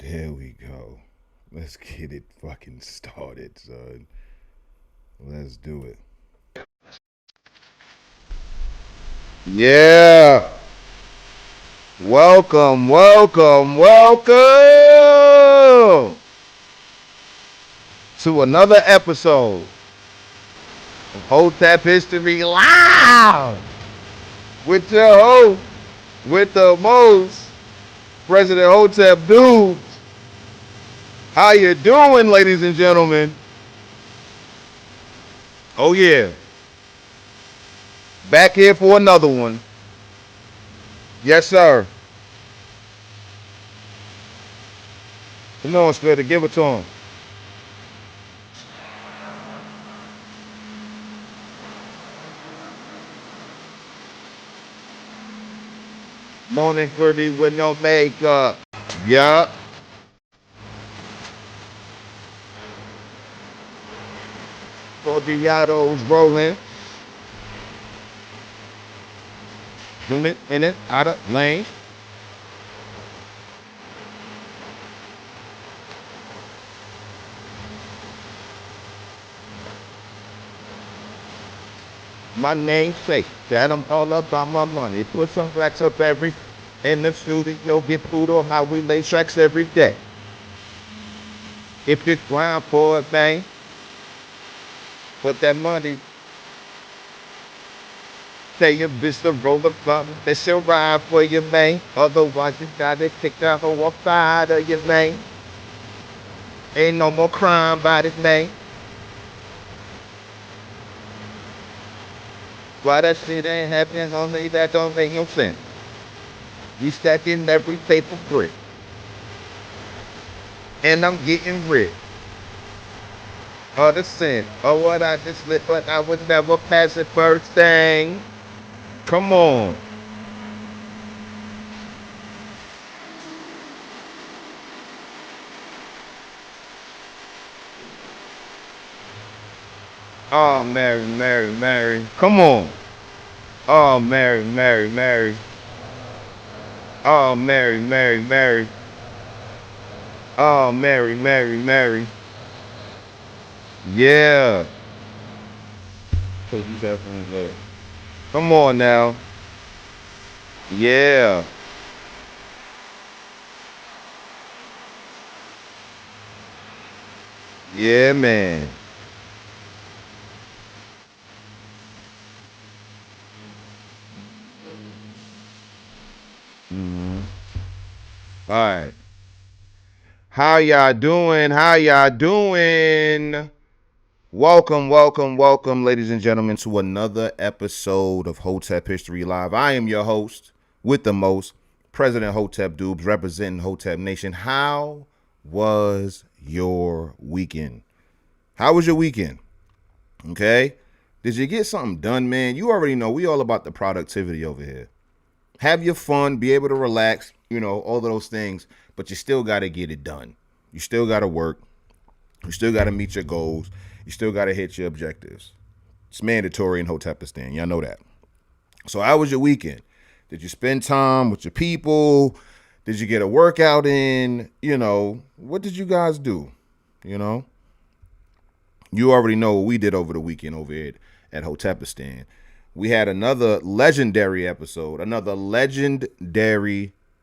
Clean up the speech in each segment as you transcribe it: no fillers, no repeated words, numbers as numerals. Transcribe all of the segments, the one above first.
Here we go. Let's get it fucking started, son. Let's do it. Yeah. Welcome to another episode of Hotep History Live with your host, with the most, President Hotep Dude. How you doing, ladies and gentlemen? Oh yeah, back here for another one. Yes, sir. Come on, Splitter, give it to him. Morning Gertie with no makeup. Yeah. Fortiados rolling. In it, out of lane. My namesake. That I'm all about my money. Put some racks up every in the studio. Get food on how we lay tracks every day. If it's grind for it, man, put that money. Say your bitch roll the blunt. They still ride for you, man. Otherwise, you gotta kick that hoe off side of you, man. Ain't no more crime by this, man. Why that shit ain't happening, only that don't make no sense. You stacking every paper brick, and I'm getting rich. Oh, the sin. Oh, what I just lit, but I would never pass it first thing. Come on. Oh, Mary, Mary, Mary. Come on. Oh, Mary, Mary, Mary. Oh, Mary, Mary, Mary. Oh, Mary, Mary, Mary. Yeah. Put you definitely there. Come on now. Yeah. Yeah, man. All right. How y'all doing? How y'all doing? Welcome, ladies and gentlemen, to another episode of Hotep History Live. I am your host with the most, President Hotep Dubes, representing Hotep Nation. How was your weekend? How was your weekend? Okay. Did you get something done, man? You already know we all about the productivity over here. Have your fun, be able to relax, all of those things, but you still got to get it done. You still got to work. You still got to meet your goals. You still got to hit your objectives. It's mandatory in Hotepistan. Y'all know that. So how was your weekend? Did you spend time with your people? Did you get a workout in? What did you guys do? You know, you already know what we did over the weekend over here at Hotepistan. We had another legendary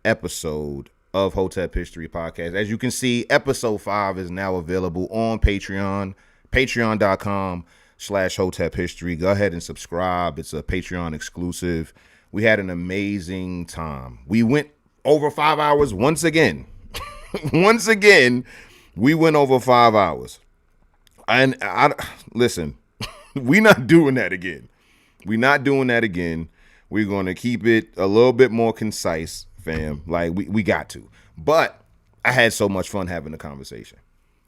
episode of Hotep History Podcast. As you can see, episode 5 is now available on Patreon, patreon.com/Hotep History. Go ahead and subscribe. It's a Patreon exclusive. We had an amazing time. We went over 5 hours once again. Once again, we went over 5 hours. And listen, we not doing that again. We're not doing that again. We're going to keep it a little bit more concise, fam. Like, we got to. But I had so much fun having the conversation.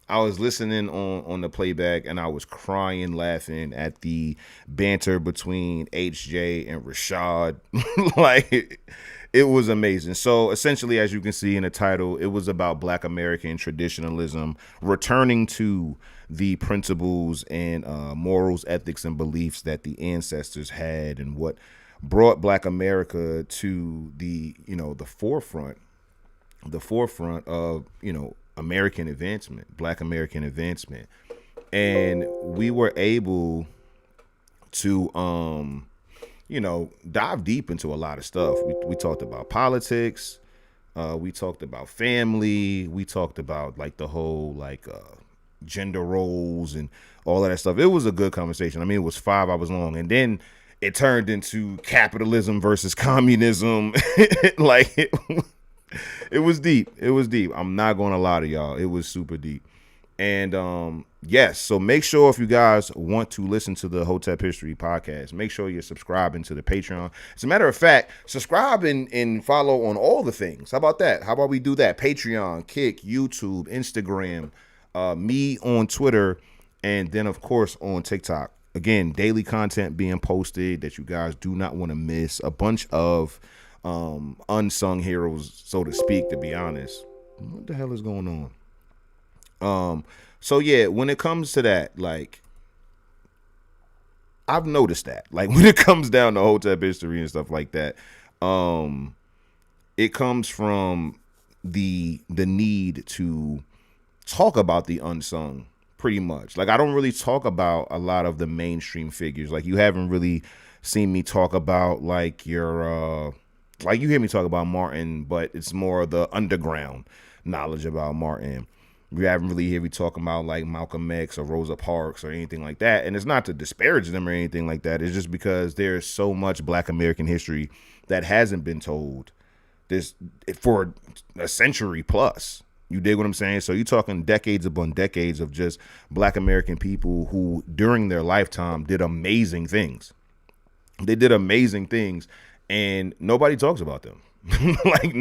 I was listening on the playback, and I was crying, laughing at the banter between HJ and Rashad. Like, it was amazing. So, essentially, as you can see in the title, it was about Black American traditionalism returning to the principles and morals, ethics, and beliefs that the ancestors had, and what brought Black America to the forefront the forefront of, American advancement, Black American advancement. And we were able to dive deep into a lot of stuff. We talked about politics, we talked about family, we talked about like the whole gender roles and all of that stuff. It was a good conversation. I mean, it was 5 hours long, and then it turned into capitalism versus communism. like it, it was deep. It was deep. I'm not going to lie to y'all. It was super deep. And yes, so make sure if you guys want to listen to the Hotep History podcast, make sure you're subscribing to the Patreon. As a matter of fact, subscribe and follow on all the things. How about that? How about we do that? Patreon, Kick, YouTube, Instagram, me on Twitter, and then of course on TikTok. Again, daily content being posted that you guys do not want to miss. A bunch of unsung heroes, so to speak, to be honest. What the hell is going on? So yeah, when it comes to that, like, I've noticed that, like, when it comes down to Hotep history and stuff like that, it comes from the need to talk about the unsung pretty much. Like, I don't really talk about a lot of the mainstream figures. Like, you haven't really seen me talk about like you hear me talk about Martin, but it's more of the underground knowledge about Martin. We haven't really heard me talking about like Malcolm X or Rosa Parks or anything like that. And it's not to disparage them or anything like that. It's just because there's so much Black American history that hasn't been told for a century plus. You dig what I'm saying? So you're talking decades upon decades of just Black American people who during their lifetime did amazing things. They did amazing things and nobody talks about them. Like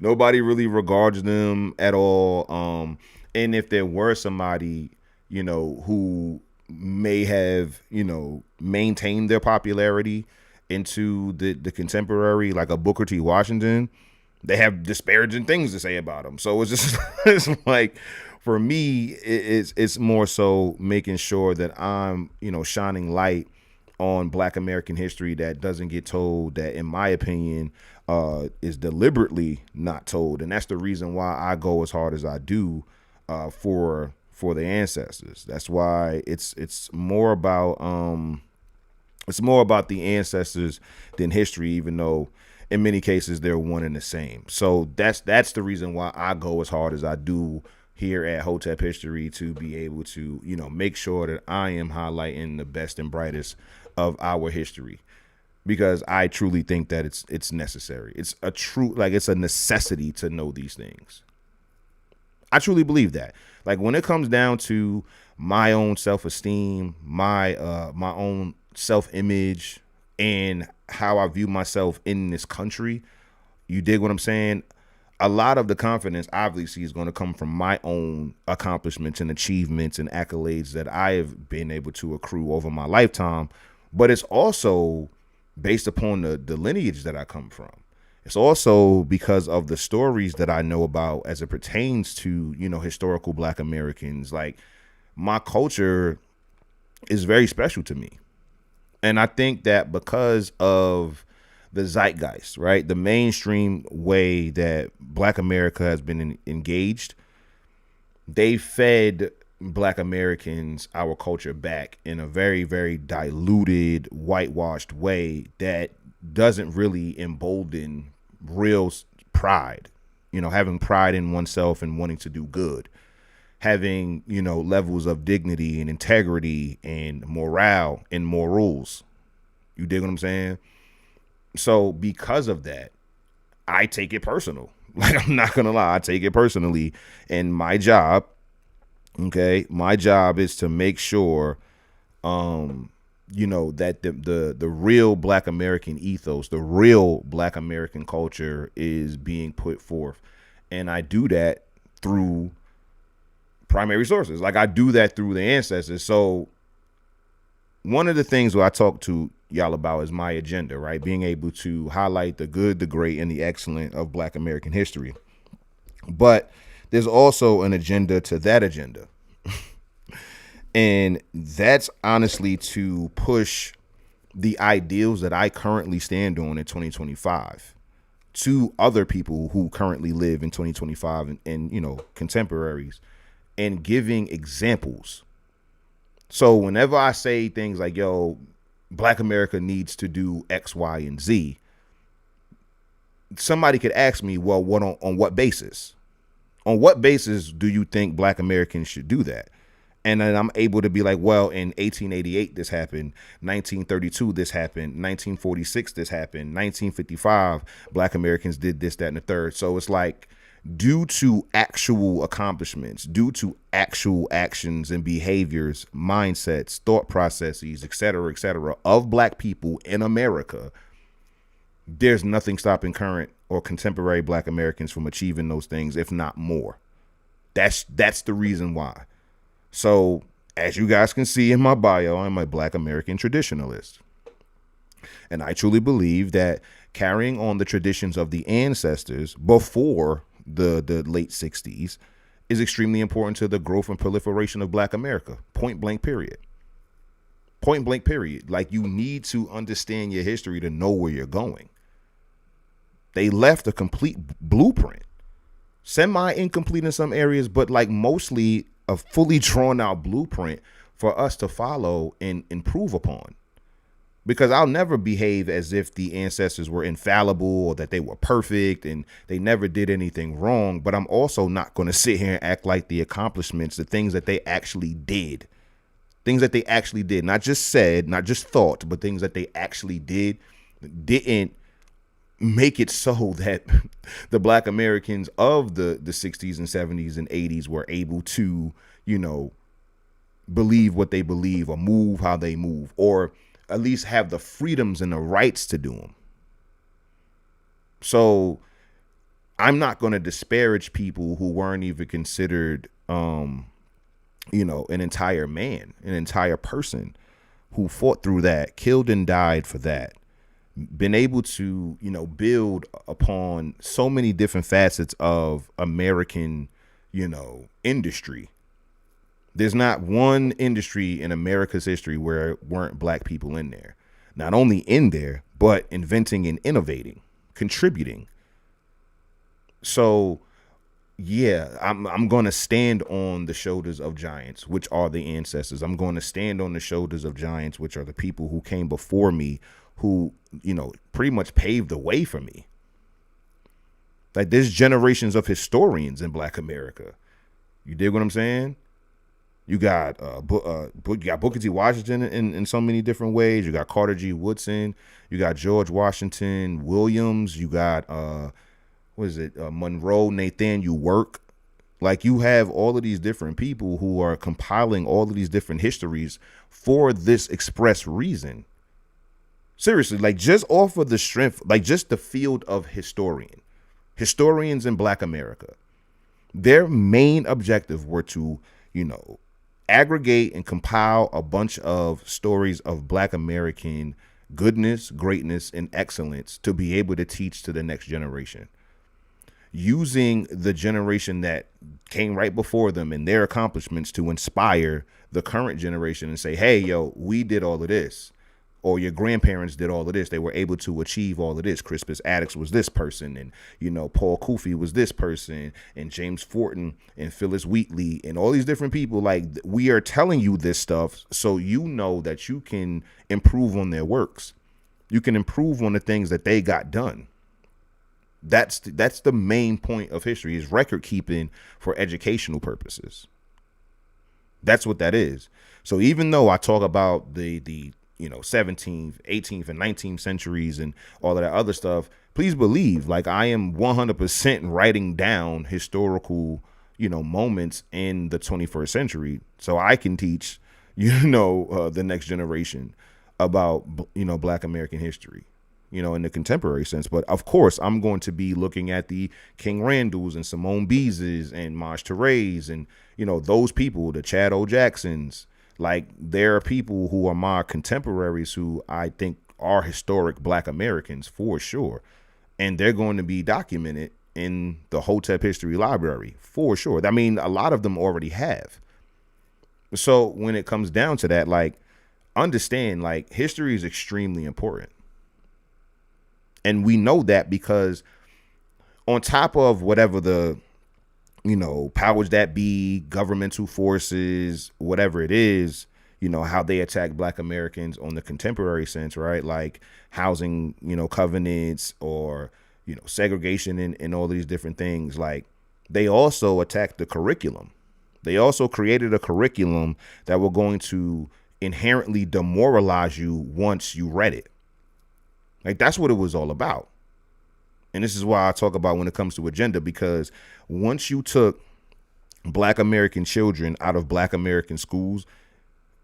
nobody really regards them at all. And if there were somebody, who may have, maintained their popularity into the contemporary, like a Booker T. Washington, they have disparaging things to say about them. So it's just it's like, for me, it's more so making sure that I'm, shining light on Black American history that doesn't get told, that in my opinion is deliberately not told. And that's the reason why I go as hard as I do for the ancestors. That's why it's more about the ancestors than history, even though in many cases they're one and the same. So that's the reason why I go as hard as I do here at Hotep History, to be able to, make sure that I am highlighting the best and brightest of our history, because I truly think that it's necessary. It's a necessity to know these things. I truly believe that. Like, when it comes down to my own self-esteem, my own self-image, and how I view myself in this country, you dig what I'm saying? A lot of the confidence obviously is going to come from my own accomplishments and achievements and accolades that I have been able to accrue over my lifetime. But it's also based upon the lineage that I come from. It's also because of the stories that I know about as it pertains to, historical Black Americans. Like, my culture is very special to me. And I think that because of the zeitgeist, right, the mainstream way that Black America has been engaged, they fed Black Americans our culture back in a very, very diluted, whitewashed way that doesn't really embolden real pride, having pride in oneself and wanting to do good, having, levels of dignity and integrity and morale and morals. You dig what I'm saying? So because of that, I take it personal. Like, I'm not going to lie, I take it personally. And my job is to make sure, that the real Black American ethos, the real Black American culture is being put forth. And I do that through primary sources. Like, I do that through the ancestors. So one of the things that I talk to y'all about is my agenda, right? Being able to highlight the good, the great, and the excellent of Black American history. But there's also an agenda to that agenda. And that's honestly to push the ideals that I currently stand on in 2025. to other people who currently live in 2025 and contemporaries, and giving examples. So whenever I say things like, yo, Black America needs to do X, Y, and Z, somebody could ask me, well, what on what basis? On what basis do you think Black Americans should do that? And then I'm able to be like, well, in 1888, this happened. 1932, this happened. 1946, this happened. 1955, Black Americans did this, that, and the third. So it's like, due to actual accomplishments, due to actual actions and behaviors, mindsets, thought processes, et cetera, of Black people in America, there's nothing stopping current or contemporary Black Americans from achieving those things, if not more. That's the reason why. So, as you guys can see in my bio, I'm a Black American traditionalist. And I truly believe that carrying on the traditions of the ancestors before the late 60s is extremely important to the growth and proliferation of Black America. Point blank, period. Point blank, period. Like, you need to understand your history to know where you're going. They left a complete blueprint. Semi-incomplete in some areas, but like mostly a fully drawn out blueprint for us to follow and improve upon. Because I'll never behave as if the ancestors were infallible or that they were perfect and they never did anything wrong. But I'm also not going to sit here and act like the accomplishments, the things that they actually did, not just said, not just thought, but things that they actually didn't make it so that the Black Americans of the 60s and 70s and 80s were able to, believe what they believe or move how they move, or at least have the freedoms and the rights to do them. So I'm not going to disparage people who weren't even considered, an entire man, an entire person who fought through that, killed and died for that, been able to, build upon so many different facets of American, industry. There's not one industry in America's history where weren't Black people in there. Not only in there, but inventing and innovating, contributing. So, yeah, I'm going to stand on the shoulders of giants, which are the ancestors. I'm going to stand on the shoulders of giants, which are the people who came before me, who, pretty much paved the way for me. Like, there's generations of historians in Black America. You dig what I'm saying? You got Booker T. Washington in so many different ways. You got Carter G. Woodson. You got George Washington Williams. You got Monroe Nathaniel Work. Like, you have all of these different people who are compiling all of these different histories for this express reason. Seriously, like, just off of the strength, like just the field of historians in Black America, their main objective were to, aggregate and compile a bunch of stories of Black American goodness, greatness, and excellence to be able to teach to the next generation, using the generation that came right before them and their accomplishments to inspire the current generation and say, hey, yo, we did all of this. Or your grandparents did all of this. They were able to achieve all of this. Crispus Attucks was this person, and Paul Kufi was this person, and James Fortin and Phyllis Wheatley and all these different people. Like, we are telling you this stuff so you know that you can improve on their works. You can improve on the things that they got done. That's the main point of history, is record keeping for educational purposes. That's what that is. So even though I talk about the 17th, 18th, and 19th centuries and all of that other stuff, please believe, like, I am 100% writing down historical, moments in the 21st century so I can teach, the next generation about, Black American history, in the contemporary sense. But of course, I'm going to be looking at the King Randalls and Simone Beases and Maj Tourés and, those people, the Chad O. Jacksons. Like, there are people who are my contemporaries who I think are historic Black Americans for sure. And they're going to be documented in the Hotep History Library for sure. I mean, a lot of them already have. So when it comes down to that, like, understand, like, history is extremely important. And we know that because On top of whatever the, powers that be, governmental forces, whatever it is, how they attack Black Americans on the contemporary sense, right? Like housing, covenants, or, segregation, and all these different things. Like, they also attacked the curriculum. They also created a curriculum that were going to inherently demoralize you once you read it. Like, that's what it was all about. And this is why I talk about when it comes to agenda, because once you took Black American children out of Black American schools,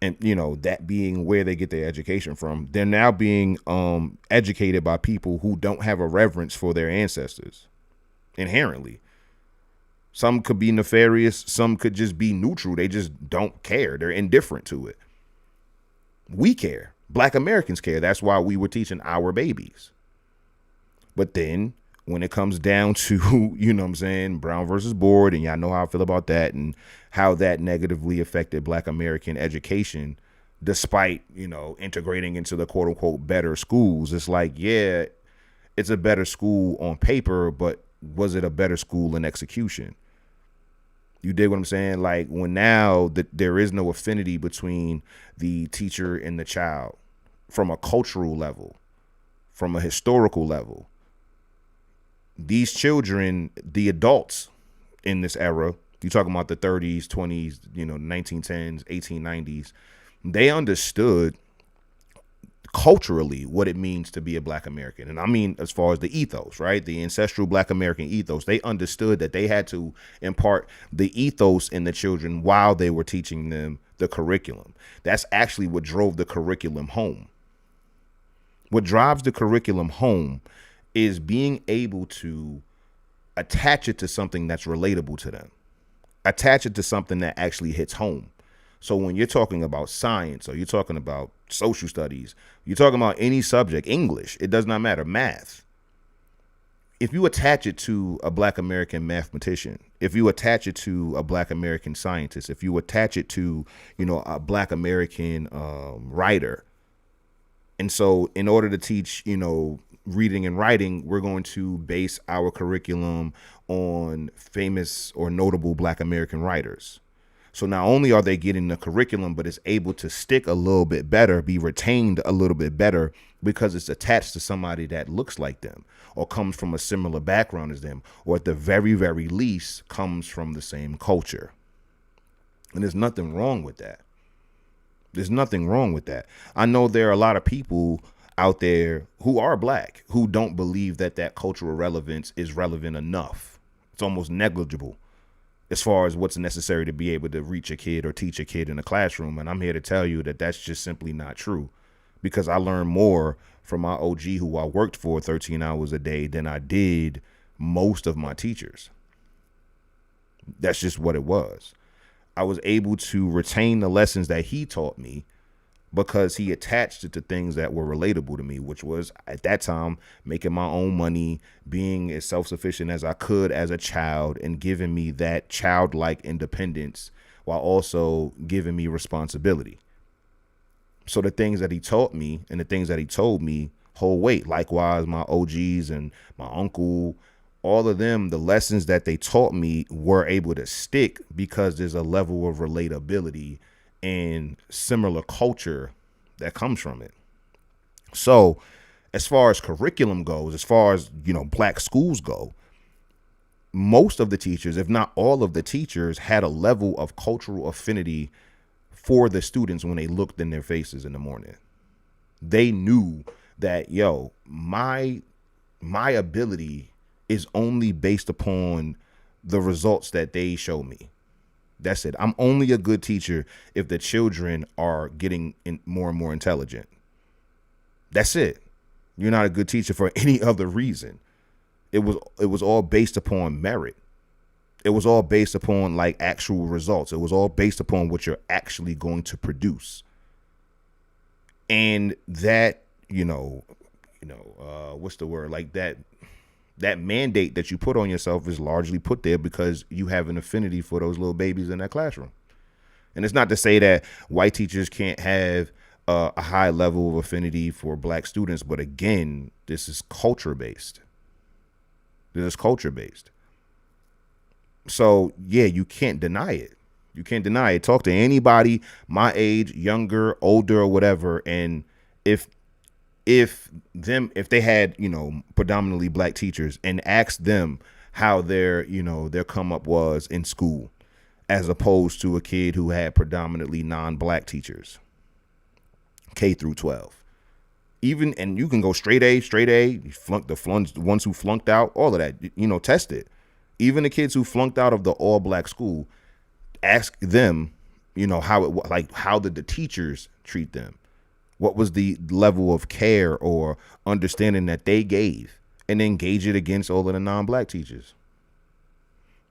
and that being where they get their education from, they're now being educated by people who don't have a reverence for their ancestors inherently. Some could be nefarious, some could just be neutral. They just don't care. They're indifferent to it. We care. Black Americans care. That's why we were teaching our babies. But then when it comes down to, Brown versus Board, and y'all know how I feel about that and how that negatively affected Black American education, despite, integrating into the quote unquote better schools. It's like, yeah, it's a better school on paper, but was it a better school in execution? You dig what I'm saying? Like, when now that there is no affinity between the teacher and the child from a cultural level, from a historical level, these children, the adults in this era, you talking about the 30s, 20s, 1910s, 1890s, they understood culturally what it means to be a Black American. And I mean, as far as the ethos, right? The ancestral Black American ethos, they understood that they had to impart the ethos in the children while they were teaching them the curriculum. That's actually what drove the curriculum home. What drives the curriculum home is being able to attach it to something that's relatable to them, attach it to something that actually hits home. So when you're talking about science, or you're talking about social studies, you're talking about any subject, English, it does not matter, math. If you attach it to a Black American mathematician, if you attach it to a Black American scientist, if you attach it to, a Black American writer. And so in order to teach, reading and writing, we're going to base our curriculum on famous or notable Black American writers. So not only are they getting the curriculum, but it's able to stick a little bit better, be retained a little bit better, because it's attached to somebody that looks like them or comes from a similar background as them, or at the very, very least comes from the same culture. And there's nothing wrong with that. There's nothing wrong with that. I know there are a lot of people out there who are Black who don't believe that that cultural relevance is relevant enough. It's almost negligible as far as what's necessary to be able to reach a kid or teach a kid in a classroom. And I'm here to tell you that that's just simply not true, because I learned more from my OG, who I worked for 13 hours a day, than I did most of my teachers. That's just what it was. I was able to retain the lessons that he taught me because he attached it to things that were relatable to me, which was, at that time, making my own money, being as self-sufficient as I could as a child, and giving me that childlike independence while also giving me responsibility. So the things that he taught me and the things that he told me hold weight. Likewise, my OGs and my uncle, all of them, the lessons that they taught me were able to stick because there's a level of relatability and similar culture that comes from it. So as far as curriculum goes, as far as, Black schools go, most of the teachers, if not all of the teachers, had a level of cultural affinity for the students when they looked in their faces in the morning. They knew that, my ability is only based upon the results that they show me. That's it. I'm only a good teacher if the children are getting more and more intelligent. That's it. You're not a good teacher for any other reason. It was all based upon merit. It was all based upon like actual results. It was all based upon what you're actually going to produce. And that, what's the word? Like that mandate that you put on yourself is largely put there because you have an affinity for those little babies in that classroom. And it's not to say that white teachers can't have a high level of affinity for Black students, but again, this is culture based. They're just culture based. So yeah, you can't deny it. You can't deny it. Talk to anybody my age, younger, older, or whatever, and if if they had, predominantly black teachers, and ask them how their come up was in school, as opposed to a kid who had predominantly non-black teachers, K through 12. Even, and you can go straight A, the ones who flunked out, all of that, test it. Even the kids who flunked out of the all black school, ask them, how did the teachers treat them? What was the level of care or understanding that they gave, and then gauge it against all of the non-black teachers.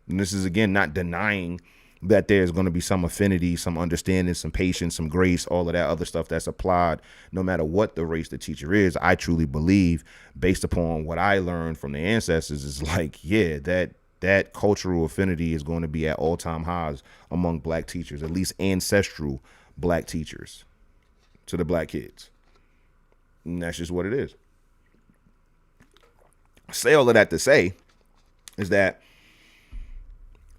And this is, again, not denying that there's going to be some affinity, some understanding, some patience, some grace, all of that other stuff that's applied no matter what the race the teacher is. I truly believe, based upon what I learned from the ancestors, is like, yeah, that cultural affinity is going to be at all-time highs among black teachers, at least ancestral black teachers to the black kids. And that's just what it is. Say all of that to say is that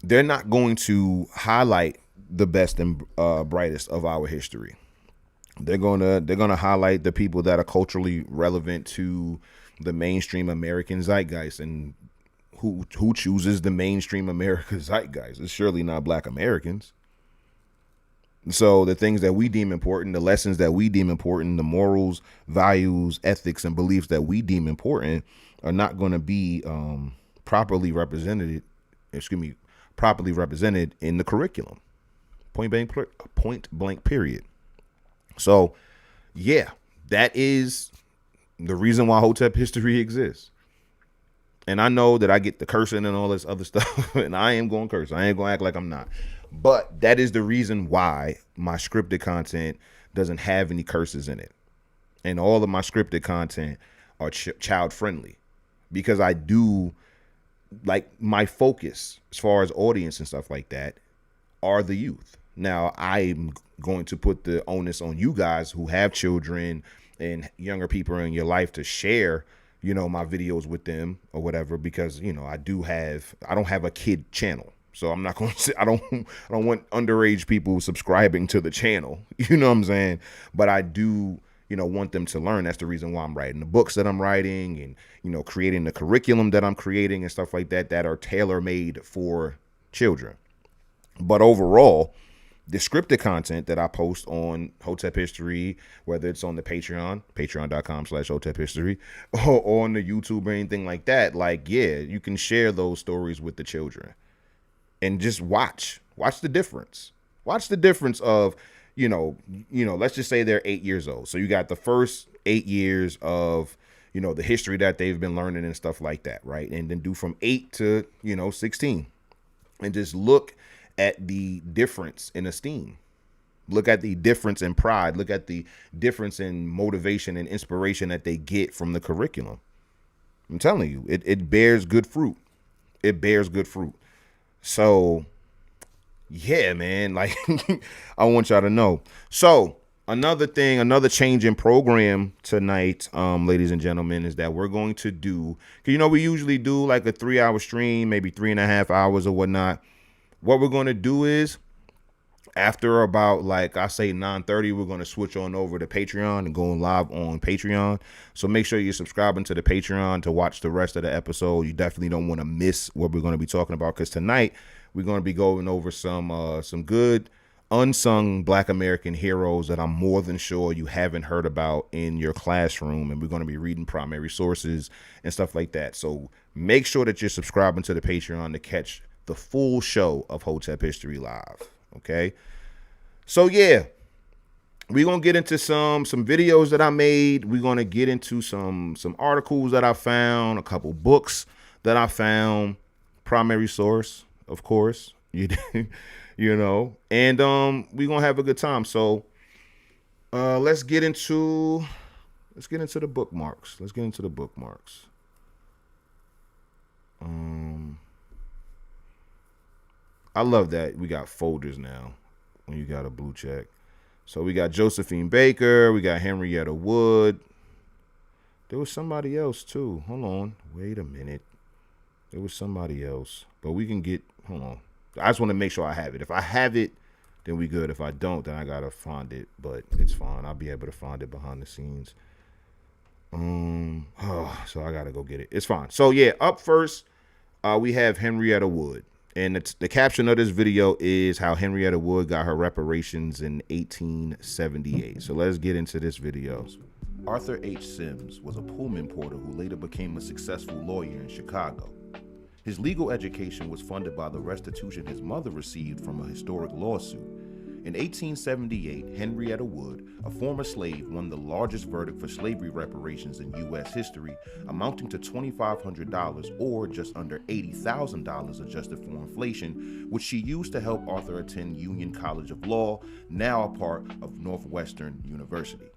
they're not going to highlight the best and brightest of our history. They're gonna highlight the people that are culturally relevant to the mainstream American zeitgeist. And who chooses the mainstream American zeitgeist? It's surely not black Americans. So the things that we deem important, the lessons that we deem important, the morals, values, ethics, and beliefs that we deem important are not going to be properly represented in the curriculum. Point blank, period. So, yeah, that is the reason why Hotep History exists. And I know that I get the cursing and all this other stuff, and I am going to curse. I ain't going to act like I'm not. But that is the reason why my scripted content doesn't have any curses in it. And all of my scripted content are child friendly, because I do, like, my focus as far as audience and stuff like that are the youth. Now, I'm going to put the onus on you guys who have children and younger people in your life to share, my videos with them or whatever, because, I don't have a kid channel. So I'm not going to say, I don't want underage people subscribing to the channel. You know what I'm saying? But I do, want them to learn. That's the reason why I'm writing the books that I'm writing, and, creating the curriculum that I'm creating and stuff like that are tailor made for children. But overall, the scripted content that I post on Hotep History, whether it's on the patreon.com/Hotep History, or on the YouTube or anything like that, like, yeah, you can share those stories with the children. And just watch the difference. Watch the difference of, let's just say they're 8 years old. So you got the first 8 years of, the history that they've been learning and stuff like that, right? And then do from 8 to, 16. And just look at the difference in esteem. Look at the difference in pride. Look at the difference in motivation and inspiration that they get from the curriculum. I'm telling you, it bears good fruit. It bears good fruit. So, yeah, man, like, I want y'all to know. So, another change in program tonight, ladies and gentlemen, is that we're going to do, because, we usually do like a 3-hour stream, maybe 3.5 hours or whatnot. What we're going to do is, after about, like, I say 9:30, we're going to switch on over to Patreon and go live on Patreon. So make sure you're subscribing to the Patreon to watch the rest of the episode. You definitely don't want to miss what we're going to be talking about, because tonight we're going to be going over some good unsung Black American heroes that I'm more than sure you haven't heard about in your classroom. And we're going to be reading primary sources and stuff like that. So make sure that you're subscribing to the Patreon to catch the full show of Hotep History Live. Okay. So yeah, we're going to get into some videos that I made. We're going to get into some articles that I found, a couple books that I found, primary source, of course, and we're going to have a good time. So let's get into the bookmarks. I love that we got folders now when you got a blue check. So we got Josephine Baker. We got Henrietta Wood. There was somebody else too. Hold on. Wait a minute. It was somebody else, but we can get. Hold on. I just want to make sure I have it. If I have it, then we good. If I don't, then I gotta find it. But it's fine. I'll be able to find it behind the scenes. So I gotta go get it. It's fine. So yeah, up first, we have Henrietta Wood, and the caption of this video is how Henrietta Wood got her reparations in 1878. So let's get into this video. Arthur H. Sims was a Pullman porter who later became a successful lawyer in Chicago. His legal education was funded by the restitution his mother received from a historic lawsuit. In 1878, Henrietta Wood, a former slave, won the largest verdict for slavery reparations in U.S. history, amounting to $2,500 or just under $80,000 adjusted for inflation, which she used to help Arthur attend Union College of Law, now a part of Northwestern University.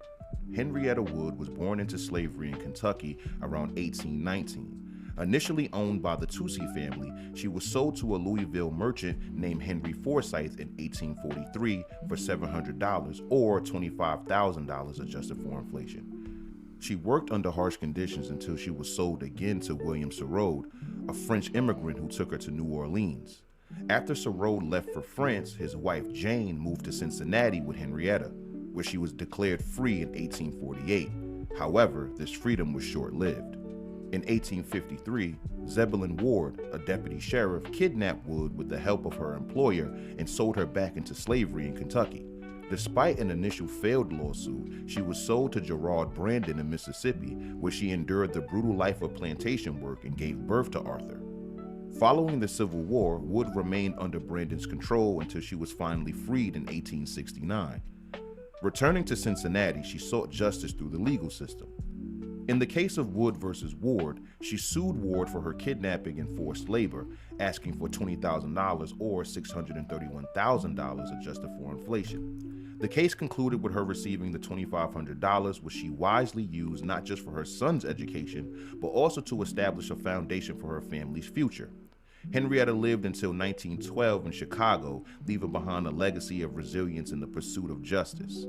Henrietta Wood was born into slavery in Kentucky around 1819. Initially owned by the Toucey family, she was sold to a Louisville merchant named Henry Forsyth in 1843 for $700 or $25,000 adjusted for inflation. She worked under harsh conditions until she was sold again to William Sirrod, a French immigrant who took her to New Orleans. After Sirrod left for France, his wife Jane moved to Cincinnati with Henrietta, where she was declared free in 1848. However, this freedom was short-lived. In 1853, Zebulon Ward, a deputy sheriff, kidnapped Wood with the help of her employer and sold her back into slavery in Kentucky. Despite an initial failed lawsuit, she was sold to Gerard Brandon in Mississippi, where she endured the brutal life of plantation work and gave birth to Arthur. Following the Civil War, Wood remained under Brandon's control until she was finally freed in 1869. Returning to Cincinnati, she sought justice through the legal system. In the case of Wood versus Ward, she sued Ward for her kidnapping and forced labor, asking for $20,000 or $631,000 adjusted for inflation. The case concluded with her receiving the $2,500, which she wisely used not just for her son's education, but also to establish a foundation for her family's future. Henrietta lived until 1912 in Chicago, leaving behind a legacy of resilience in the pursuit of justice.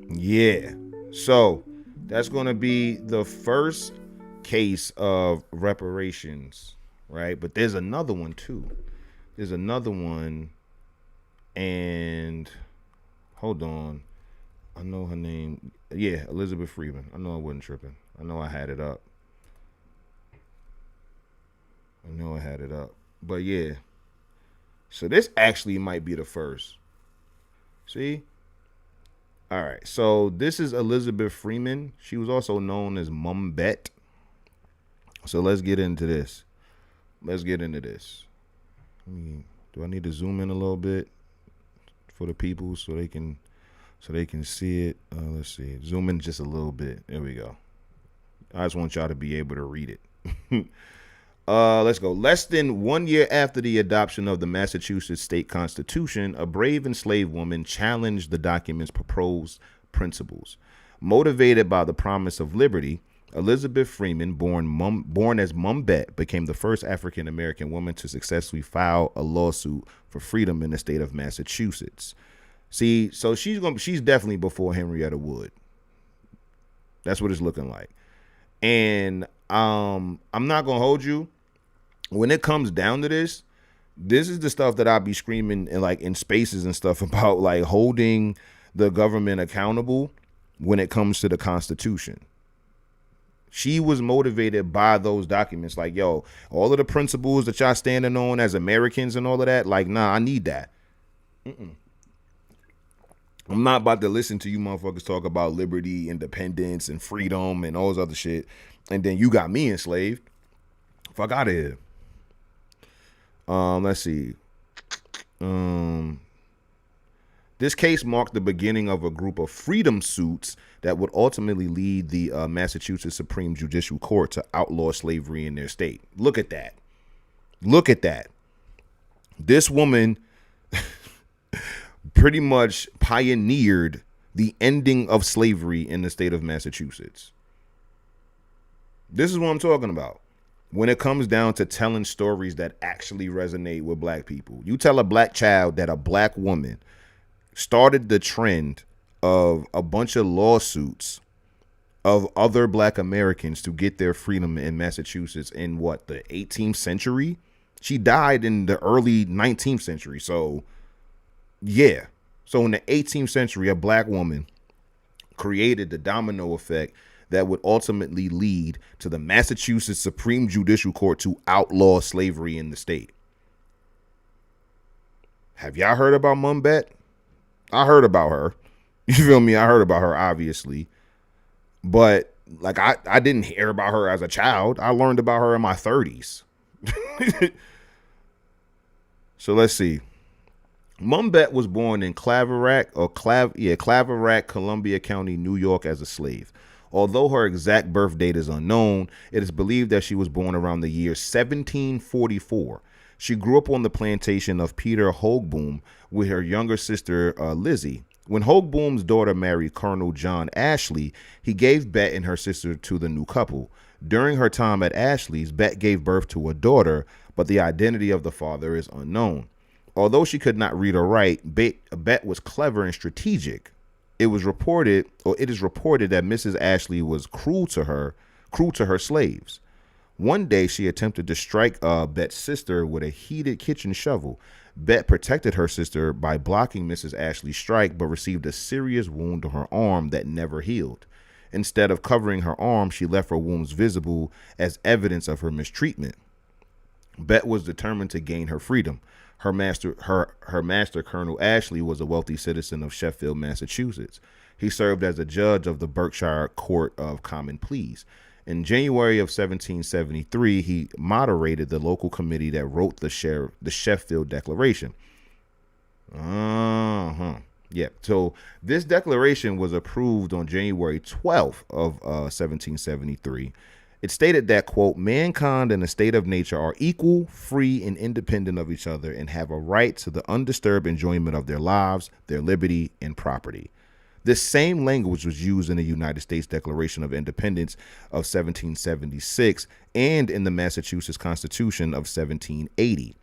Yeah, so that's going to be the first case of reparations, right? But there's another one too. There's another one, and hold on. I know her name. Yeah, Elizabeth Freeman. I know I wasn't tripping. I know I had it up. But yeah. So this actually might be the first. See? All right. So this is Elizabeth Freeman. She was also known as Mum Bet. So let's get into this. Do I need to zoom in a little bit for the people so they can see it? Let's see. Zoom in just a little bit. There we go. I just want y'all to be able to read it. Let's go. Less than 1 year after the adoption of the Massachusetts state constitution, a brave enslaved woman challenged the document's proposed principles. Motivated by the promise of liberty, Elizabeth Freeman, born as Mum Bet, became the first African-American woman to successfully file a lawsuit for freedom in the state of Massachusetts. See, so she's definitely before Henrietta Wood. That's what it's looking like. And I'm not gonna hold you. When it comes down to this is the stuff that I'll be screaming in spaces and stuff about, like holding the government accountable when it comes to the Constitution. She was motivated by those documents. Like, yo, all of the principles that y'all standing on as Americans and all of that, like, nah, I need that. I'm not about to listen to you motherfuckers talk about liberty, independence, and freedom and all this other shit, and then you got me enslaved. Fuck out of here. Let's see. This case marked the beginning of a group of freedom suits that would ultimately lead the Massachusetts Supreme Judicial Court to outlaw slavery in their state. Look at that. This woman pretty much pioneered the ending of slavery in the state of Massachusetts. This is what I'm talking about. When it comes down to telling stories that actually resonate with black people, you tell a black child that a black woman started the trend of a bunch of lawsuits of other black Americans to get their freedom in Massachusetts in what, the 18th century? She died in the early 19th century. So, yeah. So in the 18th century, a black woman created the domino effect that would ultimately lead to the Massachusetts Supreme Judicial Court to outlaw slavery in the state. Have y'all heard about Mum Bet? I heard about her. You feel me? I heard about her, obviously. But like I didn't hear about her as a child. I learned about her in my 30s. So let's see. Mum Bet was born in Claverack, Columbia County, New York, as a slave. Although her exact birth date is unknown, it is believed that she was born around the year 1744. She grew up on the plantation of Peter Hogeboom with her younger sister, Lizzie. When Hogeboom's daughter married Colonel John Ashley, he gave Bet and her sister to the new couple. During her time at Ashley's, Bet gave birth to a daughter, but the identity of the father is unknown. Although she could not read or write, Bet was clever and strategic. It is reported that Mrs. Ashley was cruel to her slaves. One day, she attempted to strike Bet's sister with a heated kitchen shovel. Bet protected her sister by blocking Mrs. Ashley's strike, but received a serious wound on her arm that never healed. Instead of covering her arm, she left her wounds visible as evidence of her mistreatment. Bet was determined to gain her freedom. Her master, Colonel Ashley, was a wealthy citizen of Sheffield, Massachusetts. He served as a judge of the Berkshire Court of Common Pleas. In January of 1773, he moderated the local committee that wrote the Sheffield Declaration. Yeah. So this declaration was approved on January 12th of 1773. It stated that, quote, mankind and the state of nature are equal, free, and independent of each other and have a right to the undisturbed enjoyment of their lives, their liberty, and property. This same language was used in the United States Declaration of Independence of 1776 and in the Massachusetts Constitution of 1780.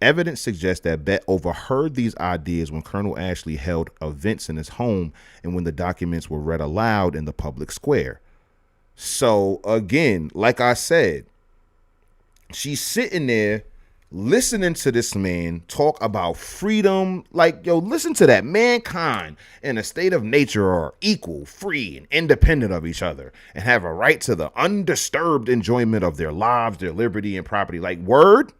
Evidence suggests that Bet overheard these ideas when Colonel Ashley held events in his home and when the documents were read aloud in the public square. So again, like I said, she's sitting there listening to this man talk about freedom. Like, yo, listen to that. Mankind and the state of nature are equal, free, and independent of each other and have a right to the undisturbed enjoyment of their lives, their liberty, and property. Like, word?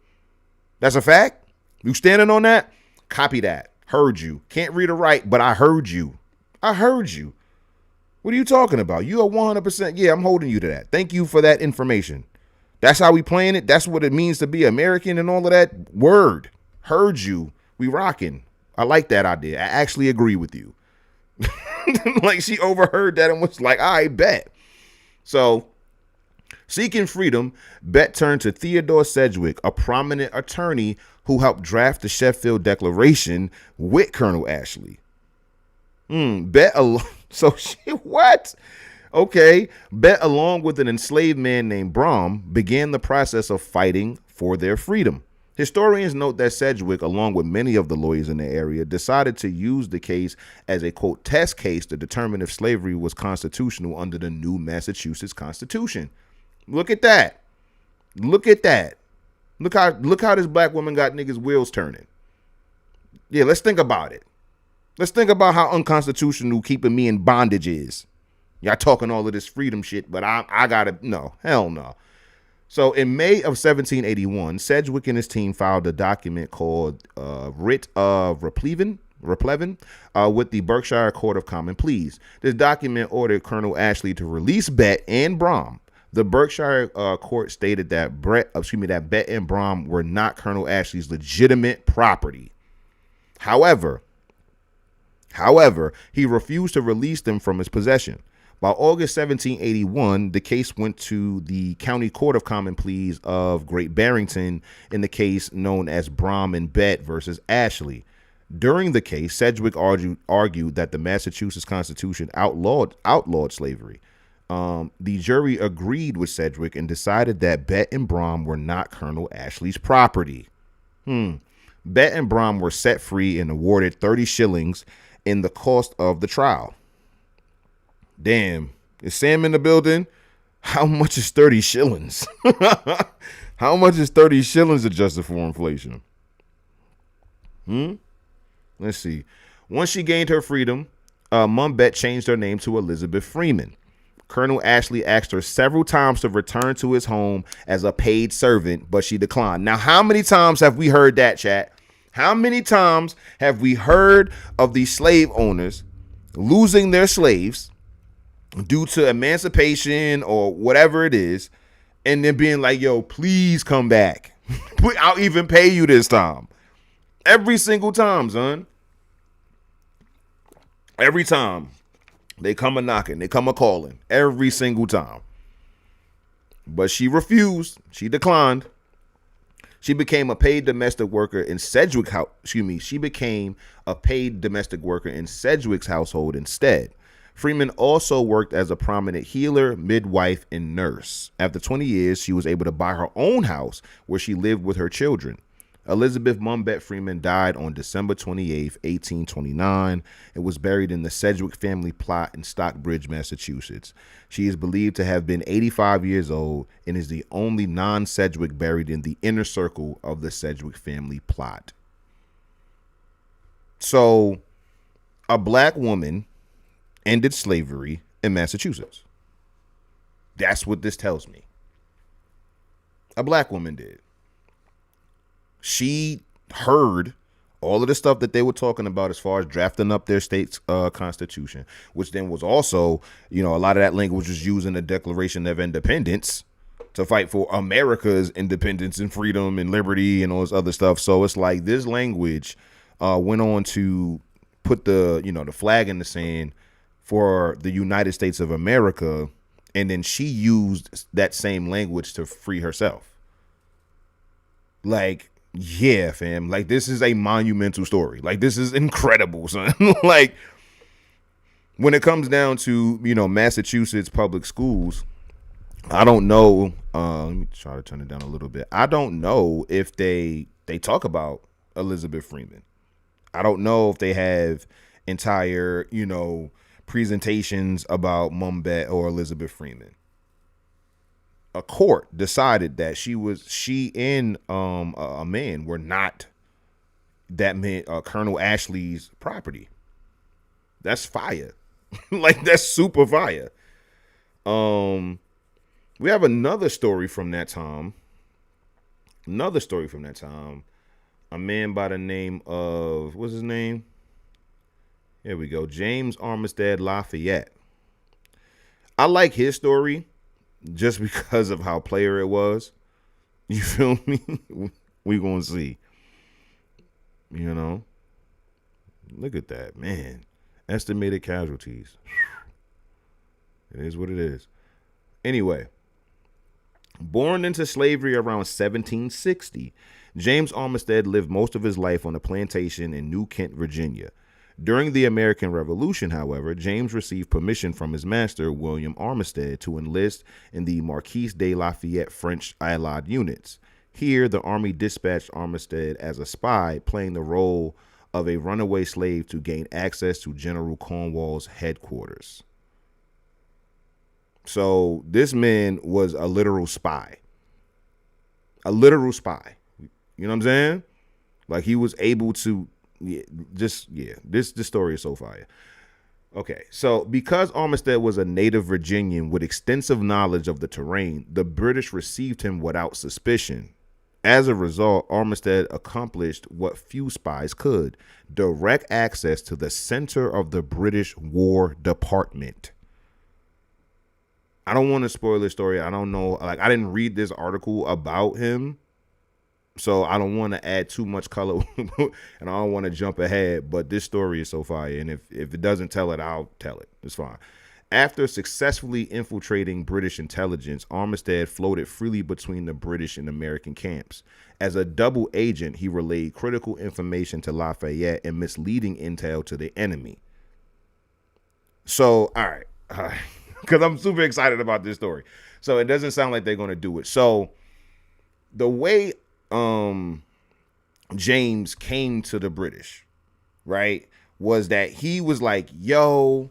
That's a fact? You standing on that? Copy that. Heard you. Can't read or write, but I heard you. I heard you. What are you talking about? You are 100%. Yeah, I'm holding you to that. Thank you for that information. That's how we playing it. That's what it means to be American and all of that. Word. Heard you. We rocking. I like that idea. I actually agree with you. Like, she overheard that and was like, I bet. So, seeking freedom, Bet turned to Theodore Sedgwick, a prominent attorney who helped draft the Sheffield Declaration with Colonel Ashley. Bet alone. So what? Okay. Bet, along with an enslaved man named Brom, began the process of fighting for their freedom. Historians note that Sedgwick, along with many of the lawyers in the area, decided to use the case as a, quote, test case to determine if slavery was constitutional under the new Massachusetts Constitution. Look at that. Look at that. Look how this black woman got niggas' wheels turning. Yeah, let's think about it. Let's think about how unconstitutional keeping me in bondage is. Y'all talking all of this freedom shit, but I gotta, no, hell no. So in May of 1781, Sedgwick and his team filed a document called Writ of Replevin with the Berkshire Court of Common Pleas. This document ordered Colonel Ashley to release Bet and Brom. The Berkshire court stated that Bet and Brom were not Colonel Ashley's legitimate property. However, he refused to release them from his possession. By August 1781, the case went to the County Court of Common Pleas of Great Barrington in the case known as Brom and Bet versus Ashley. During the case, Sedgwick argued that the Massachusetts Constitution outlawed slavery. The jury agreed with Sedgwick and decided that Bet and Brom were not Colonel Ashley's property. Bet and Brom were set free and awarded 30 shillings in the cost of the trial. Damn, Is Sam in the building? How much is 30 shillings? How much is 30 shillings adjusted for inflation? Let's see. Once she gained her freedom, Mumbet changed her name to Elizabeth Freeman. Colonel Ashley asked her several times to return to his home as a paid servant, but she declined. Now, how many times have we heard that, chat? How many times have we heard of these slave owners losing their slaves due to emancipation or whatever it is, and then being like, yo, please come back. I'll even pay you this time. Every single time, son. Every time. They come a knocking. They come a calling. Every single time. But she refused. She declined. She became a paid domestic worker in Sedgwick house. She became a paid domestic worker in Sedgwick's household instead. Freeman also worked as a prominent healer, midwife, and nurse. After 20 years, she was able to buy her own house where she lived with her children. Elizabeth Mumbet Freeman died on December 28, 1829, and was buried in the Sedgwick family plot in Stockbridge, Massachusetts. She is believed to have been 85 years old and is the only non-Sedgwick buried in the inner circle of the Sedgwick family plot. So, a black woman ended slavery in Massachusetts. That's what this tells me. A black woman did. She heard all of the stuff that they were talking about as far as drafting up their state's constitution, which then was also, a lot of that language was used in the Declaration of Independence to fight for America's independence and freedom and liberty and all this other stuff. So it's like this language went on to put the flag in the sand for the United States of America. And then she used that same language to free herself. Like, yeah, fam. Like, this is a monumental story. Like, this is incredible, son. Like, when it comes down to, Massachusetts public schools, I don't know. Let me try to turn it down a little bit. I don't know if they talk about Elizabeth Freeman. I don't know if they have entire, presentations about Mumbet or Elizabeth Freeman. A court decided that she and a man were not that man, Colonel Ashley's property. That's fire. Like, that's super fire. We have another story from that time. A man by the name of, what's his name? Here we go. James Armistead Lafayette. I like his story just because of how player it was. You feel me? We gonna see. Look at that, man. Estimated casualties. It is what it is. Anyway, born into slavery around 1760, James Armistead lived most of his life on a plantation in New Kent, Virginia. During the American Revolution, however, James received permission from his master, William Armistead, to enlist in the Marquis de Lafayette French Allied units. Here, the Army dispatched Armistead as a spy, playing the role of a runaway slave to gain access to General Cornwall's headquarters. So this man was a literal spy. A literal spy. You know what I'm saying? Like, he was able to, this story is so fire. Okay, so because Armistead was a native Virginian with extensive knowledge of the terrain, the British received him without suspicion. As a result, Armistead accomplished what few spies could: direct access to the center of the British War Department. I don't want to spoil this story. I don't know. Like, I didn't read this article about him, so I don't want to add too much color and I don't want to jump ahead, but this story is so fire. And if it doesn't tell it, I'll tell it. It's fine. After successfully infiltrating British intelligence, Armistead floated freely between the British and American camps. As a double agent, he relayed critical information to Lafayette and misleading intel to the enemy. So, all right. Because I'm super excited about this story. So it doesn't sound like they're going to do it. So the way James came to the British, right, was that he was like, yo,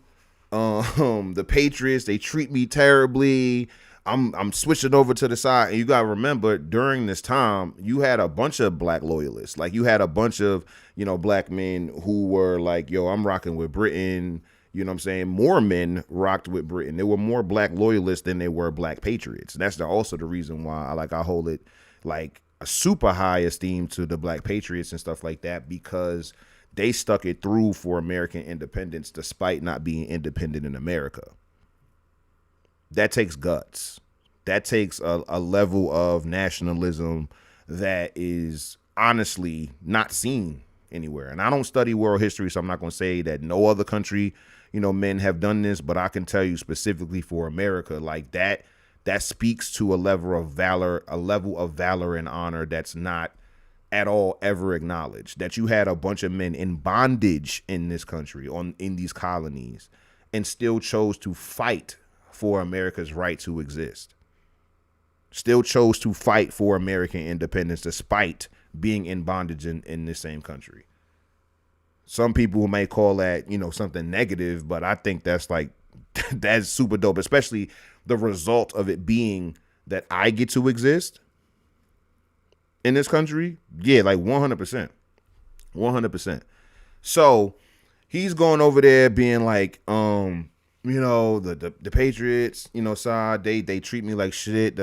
The Patriots, they treat me terribly. I'm switching over to the side. And you gotta remember, during this time, you had a bunch of black loyalists. Like, you had a bunch of, black men who were like, yo, I'm rocking with Britain. You know what I'm saying? More men rocked with Britain. There were more black loyalists than there were black patriots. And that's also the reason why I hold it like a super high esteem to the black patriots and stuff like that, because they stuck it through for American independence despite not being independent in America. That takes guts. That takes a level of nationalism that is honestly not seen anywhere. And I don't study world history, so I'm not going to say that no other country, men have done this, but I can tell you specifically for America, like that speaks to a level of valor and honor that's not at all ever acknowledged. That you had a bunch of men in bondage in this country, in these colonies, and still chose to fight for America's right to exist. Still chose to fight for American independence despite being in bondage in this same country. Some people may call that, something negative, but I think that's that's super dope, especially the result of it being that I get to exist in this country. Yeah, like 100%. 100%. So he's going over there being like, the Patriots, side, they treat me like shit,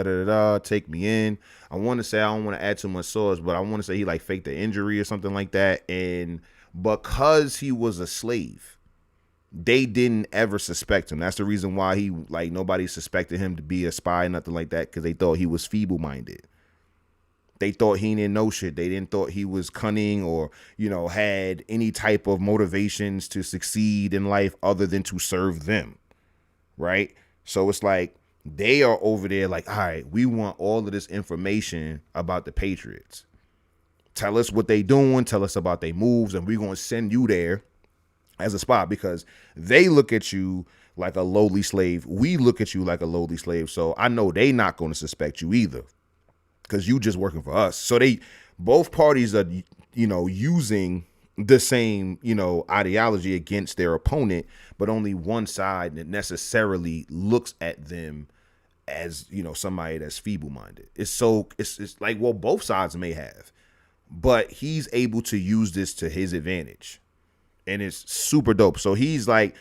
take me in. I want to say, I don't want to add too much sauce, but I want to say he like faked the injury or something like that. And because he was a slave, they didn't ever suspect him. That's the reason why nobody suspected him to be a spy, nothing like that, because they thought he was feeble-minded. They thought he didn't know shit. They didn't thought he was cunning or, had any type of motivations to succeed in life other than to serve them. Right? So it's like they are over there like, all right, we want all of this information about the Patriots. Tell us what they doing. Tell us about their moves. And we're going to send you there as a spy, because they look at you like a lowly slave. We look at you like a lowly slave. So I know they not going to suspect you either, because you just working for us. So both parties are, using the same, ideology against their opponent, but only one side that necessarily looks at them as, somebody that's feeble-minded. It's like, well, both sides may have, but he's able to use this to his advantage. And it's super dope. So he's like,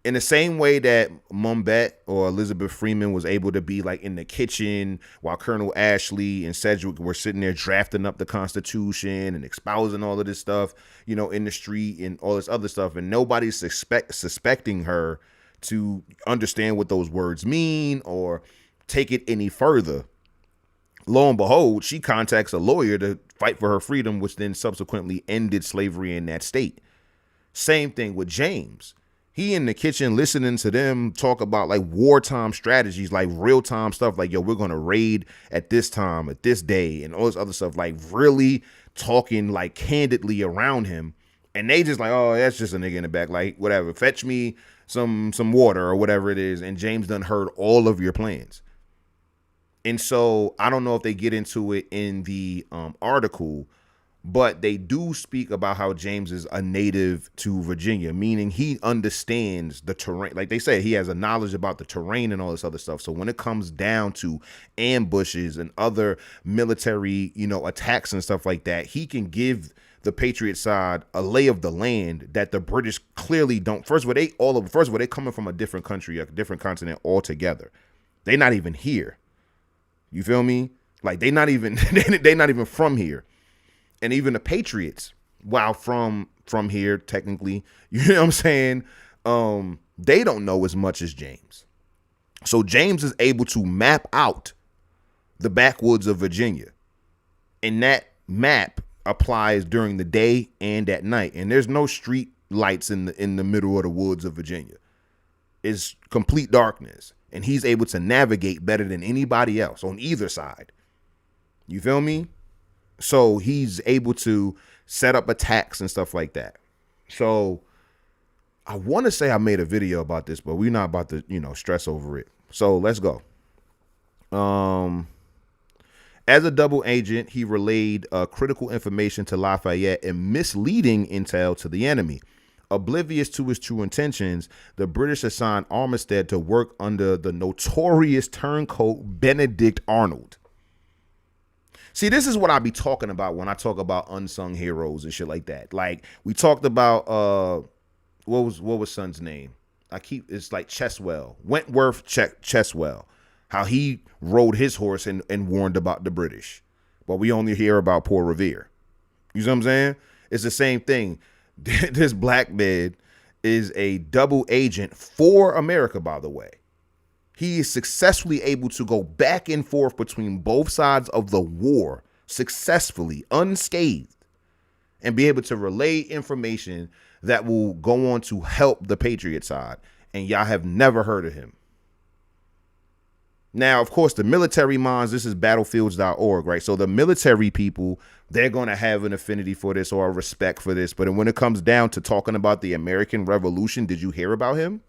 in the same way that Mumbet or Elizabeth Freeman was able to be like in the kitchen while Colonel Ashley and Sedgwick were sitting there drafting up the Constitution and espousing all of this stuff, in the street and all this other stuff, and nobody's suspecting her to understand what those words mean or take it any further. Lo and behold, she contacts a lawyer to fight for her freedom, which then subsequently ended slavery in that state. Same thing with James. He in the kitchen listening to them talk about like wartime strategies, like real time stuff, like, yo, we're going to raid at this time, at this day, and all this other stuff, like really talking like candidly around him. And they just like, oh, that's just a nigga in the back. Like, whatever, fetch me some water or whatever it is. And James done heard all of your plans. And so I don't know if they get into it in the article, but they do speak about how James is a native to Virginia, meaning he understands the terrain. Like they say, he has a knowledge about the terrain and all this other stuff. So when it comes down to ambushes and other military, attacks and stuff like that, he can give the Patriot side a lay of the land that the British clearly don't. First of all, they coming from a different country, a different continent altogether. They're not even here. You feel me? Like they're not even from here. And even the Patriots, while from here, technically, you know what I'm saying? They don't know as much as James. So James is able to map out the backwoods of Virginia. And that map applies during the day and at night. And there's no street lights in the middle of the woods of Virginia. It's complete darkness. And he's able to navigate better than anybody else on either side. You feel me? So he's able to set up attacks and stuff like that. So I want to say I made a video about this, but we're not about to, stress over it. So let's go. As a double agent, he relayed critical information to Lafayette and misleading intel to the enemy. Oblivious to his true intentions, the British assigned Armistead to work under the notorious turncoat Benedict Arnold. See, this is what I be talking about when I talk about unsung heroes and shit like that. Like, we talked about what was son's name? It's like Cheswell, Wentworth Cheswell, how he rode his horse and warned about the British, but we only hear about poor Revere. You know what I'm saying? It's the same thing. This black man is a double agent for America, by the way. He is successfully able to go back and forth between both sides of the war successfully, unscathed, and be able to relay information that will go on to help the Patriot side. And y'all have never heard of him. Now, of course, the military minds, this is battlefields.org, right? So the military people, they're going to have an affinity for this or a respect for this. But when it comes down to talking about the American Revolution, did you hear about him?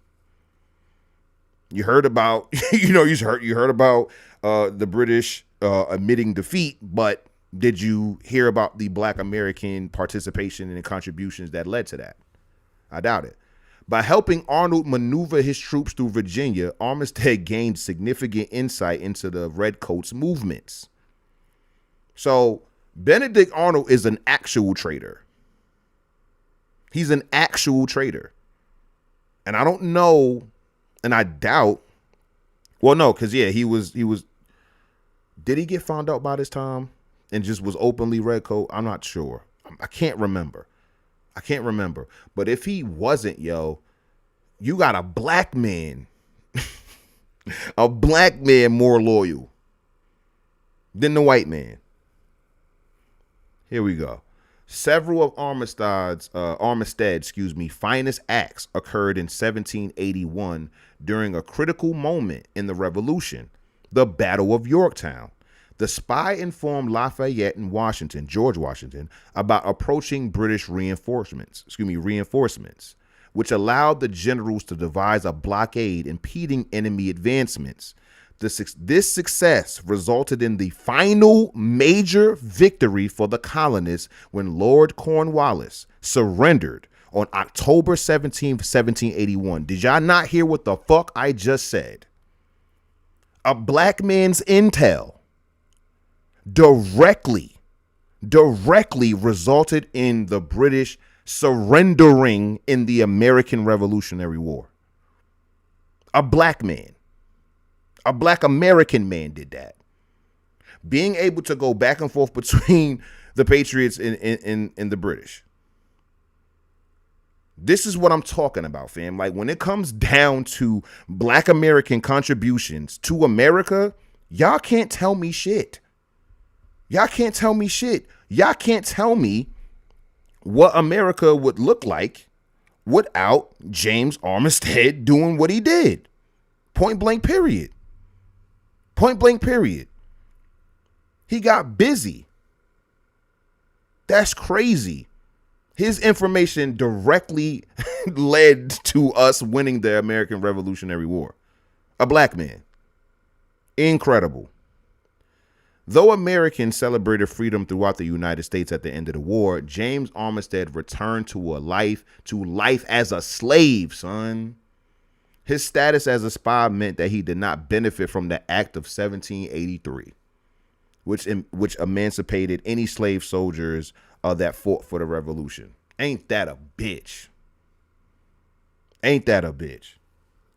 You heard about, you heard about the British admitting defeat, but did you hear about the Black American participation and contributions that led to that? I doubt it. By helping Arnold maneuver his troops through Virginia, Armistead gained significant insight into the Redcoats' movements. So Benedict Arnold is an actual traitor. He's an actual traitor. And I don't know, and I doubt, well, no, because, yeah, he was, did he get found out by this time and just was openly Redcoat? I'm not sure. I can't remember. But if he wasn't, yo, you got a black man, more loyal than the white man. Here we go. Several of Armistead's finest acts occurred in 1781 during a critical moment in the Revolution, the Battle of Yorktown. The spy informed Lafayette and George Washington, about approaching British reinforcements, which allowed the generals to devise a blockade impeding enemy advancements. This success resulted in the final major victory for the colonists when Lord Cornwallis surrendered on October 17th, 1781. Did y'all not hear what the fuck I just said? A black man's intel directly resulted in the British surrendering in the American Revolutionary War. A black man, a black American man did that. Being able to go back and forth between the Patriots and the British. This is what I'm talking about, fam. Like, when it comes down to black American contributions to America, y'all can't tell me shit. Y'all can't tell me shit. Y'all can't tell me what America would look like without James Armistead doing what he did. Point blank, period. Point blank, period. He got busy. That's crazy. His information directly led to us winning the American Revolutionary War. A black man. Incredible. Though Americans celebrated freedom throughout the United States at the end of the war, James Armistead returned to life as a slave, son. His status as a spy meant that he did not benefit from the Act of 1783, which emancipated any slave soldiers that fought for the Revolution. Ain't that a bitch? Ain't that a bitch?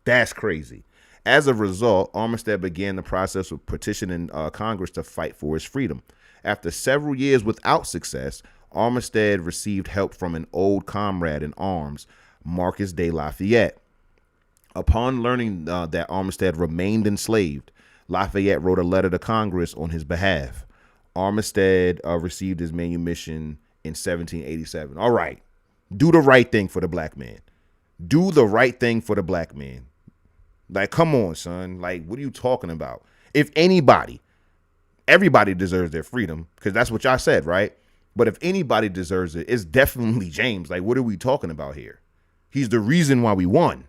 That's crazy. As a result, Armistead began the process of petitioning Congress to fight for his freedom. After several years without success, Armistead received help from an old comrade in arms, Marcus de Lafayette. Upon learning that Armistead remained enslaved, Lafayette wrote a letter to Congress on his behalf. Armistead received his manumission in 1787. All right. Do the right thing for the black man. Do the right thing for the black man. Like, come on, son. Like, what are you talking about? If anybody, everybody deserves their freedom, because that's what y'all said, right? But if anybody deserves it, it's definitely James. Like, what are we talking about here? He's the reason why we won.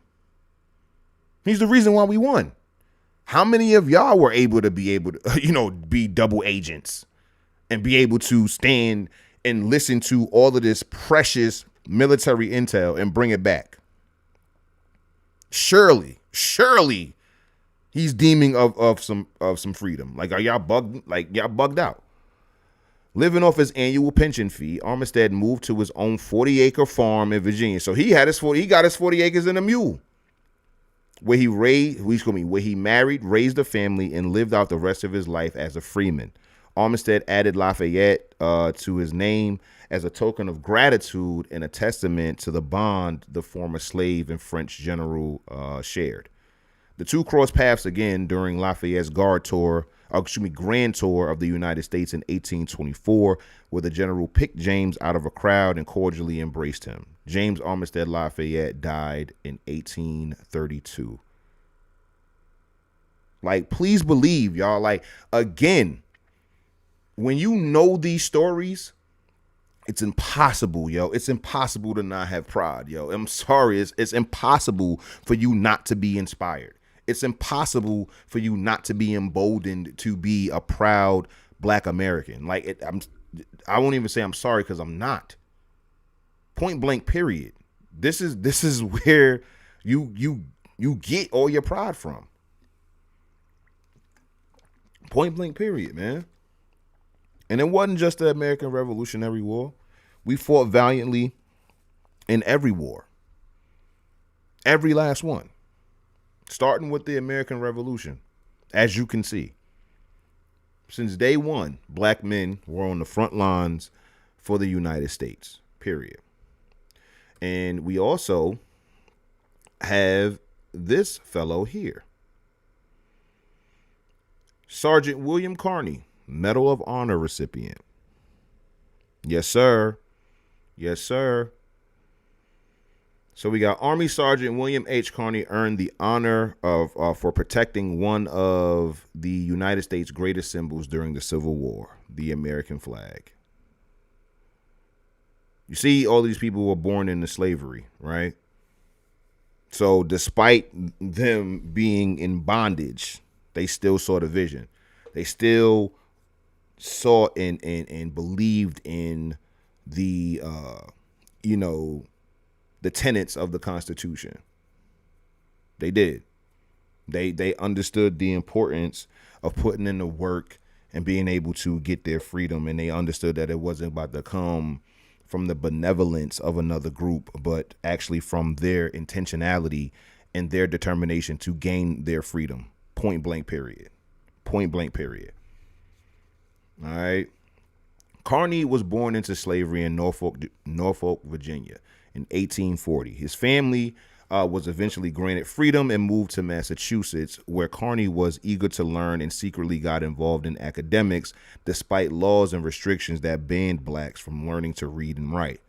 He's the reason why we won. How many of y'all were able to, be double agents and be able to stand and listen to all of this precious military intel and bring it back. Surely he's deeming of some freedom. Like, are y'all bugged? Like, y'all bugged out. Living off his annual pension fee, Armistead moved to his own 40-acre farm in Virginia. So he got his 40 acres and a mule, where he married, raised a family, and lived out the rest of his life as a freeman. Armistead added Lafayette to his name as a token of gratitude and a testament to the bond the former slave and French general shared. The two crossed paths again during Lafayette's grand tour of the United States in 1824, where the general picked James out of a crowd and cordially embraced him. James Armistead Lafayette died in 1832. Like, please believe, y'all. Like, again, when you know these stories, it's impossible, yo. It's impossible to not have pride, yo. I'm sorry. It's impossible for you not to be inspired. It's impossible for you not to be emboldened to be a proud Black American. Like, I won't even say I'm sorry, because I'm not. Point blank, period. This is where you get all your pride from. Point blank, period, man. And it wasn't just the American Revolutionary War. We fought valiantly in every war. Every last one. Starting with the American Revolution, as you can see. Since day one, Black men were on the front lines for the United States, period. And we also have this fellow here. Sergeant William Carney, Medal of Honor recipient. Yes, sir. Yes, sir. So we got Army Sergeant William H. Carney earned the honor of for protecting one of the United States' greatest symbols during the Civil War, the American flag. You see, all these people were born into slavery, right? So despite them being in bondage, they still saw the vision. They still saw and believed in the the tenets of the Constitution. They did. They understood the importance of putting in the work and being able to get their freedom, and they understood that it wasn't about to come from the benevolence of another group, but actually from their intentionality and their determination to gain their freedom. Point blank, period. Point blank, period. All right. Carney was born into slavery in Norfolk, Virginia in 1840. His family was eventually granted freedom and moved to Massachusetts, where Carney was eager to learn and secretly got involved in academics, despite laws and restrictions that banned blacks from learning to read and write.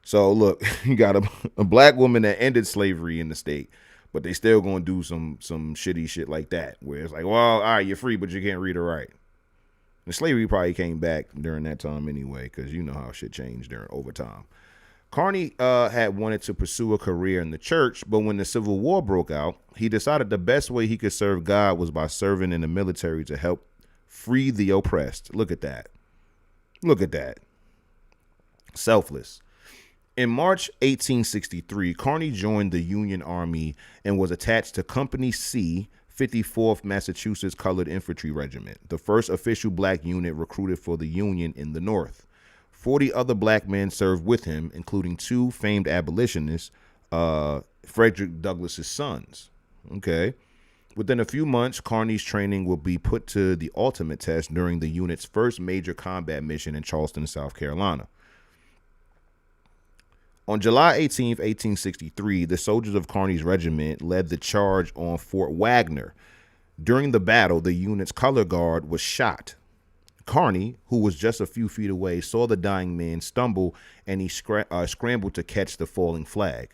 So look, you got a black woman that ended slavery in the state, but they still gonna do some shitty shit like that, where it's like, well, all right, you're free, but you can't read or write. And slavery probably came back during that time anyway, because you know how shit changed over time. Carney had wanted to pursue a career in the church, but when the Civil War broke out, he decided the best way he could serve God was by serving in the military to help free the oppressed. Look at that. Look at that. Selfless. In March 1863, Carney joined the Union Army and was attached to Company C, 54th Massachusetts Colored Infantry Regiment, the first official black unit recruited for the Union in the North. 40 other black men served with him, including two famed abolitionists, Frederick Douglass's sons. Okay. Within a few months, Carney's training will be put to the ultimate test during the unit's first major combat mission in Charleston, South Carolina. On July 18, 1863, the soldiers of Carney's regiment led the charge on Fort Wagner. During the battle, the unit's color guard was shot. Carney, who was just a few feet away, saw the dying man stumble, and he scrambled to catch the falling flag.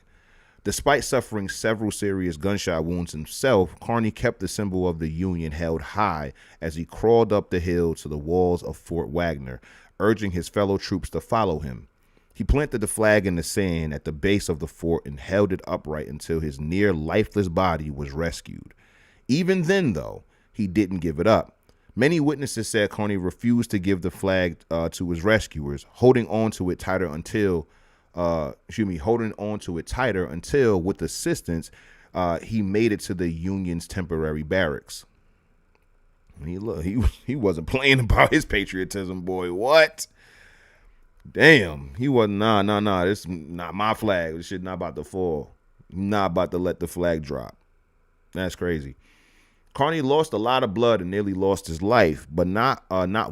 Despite suffering several serious gunshot wounds himself, Carney kept the symbol of the Union held high as he crawled up the hill to the walls of Fort Wagner, urging his fellow troops to follow him. He planted the flag in the sand at the base of the fort and held it upright until his near lifeless body was rescued. Even then, though, he didn't give it up. Many witnesses said Carney refused to give the flag to his rescuers, holding on to it tighter until holding on to it tighter until, with assistance, he made it to the Union's temporary barracks. He wasn't playing about his patriotism, boy. What? Damn, he wasn't. Nah. This is not my flag. This shit not about to fall. Not about to let the flag drop. That's crazy. Carney lost a lot of blood and nearly lost his life, but not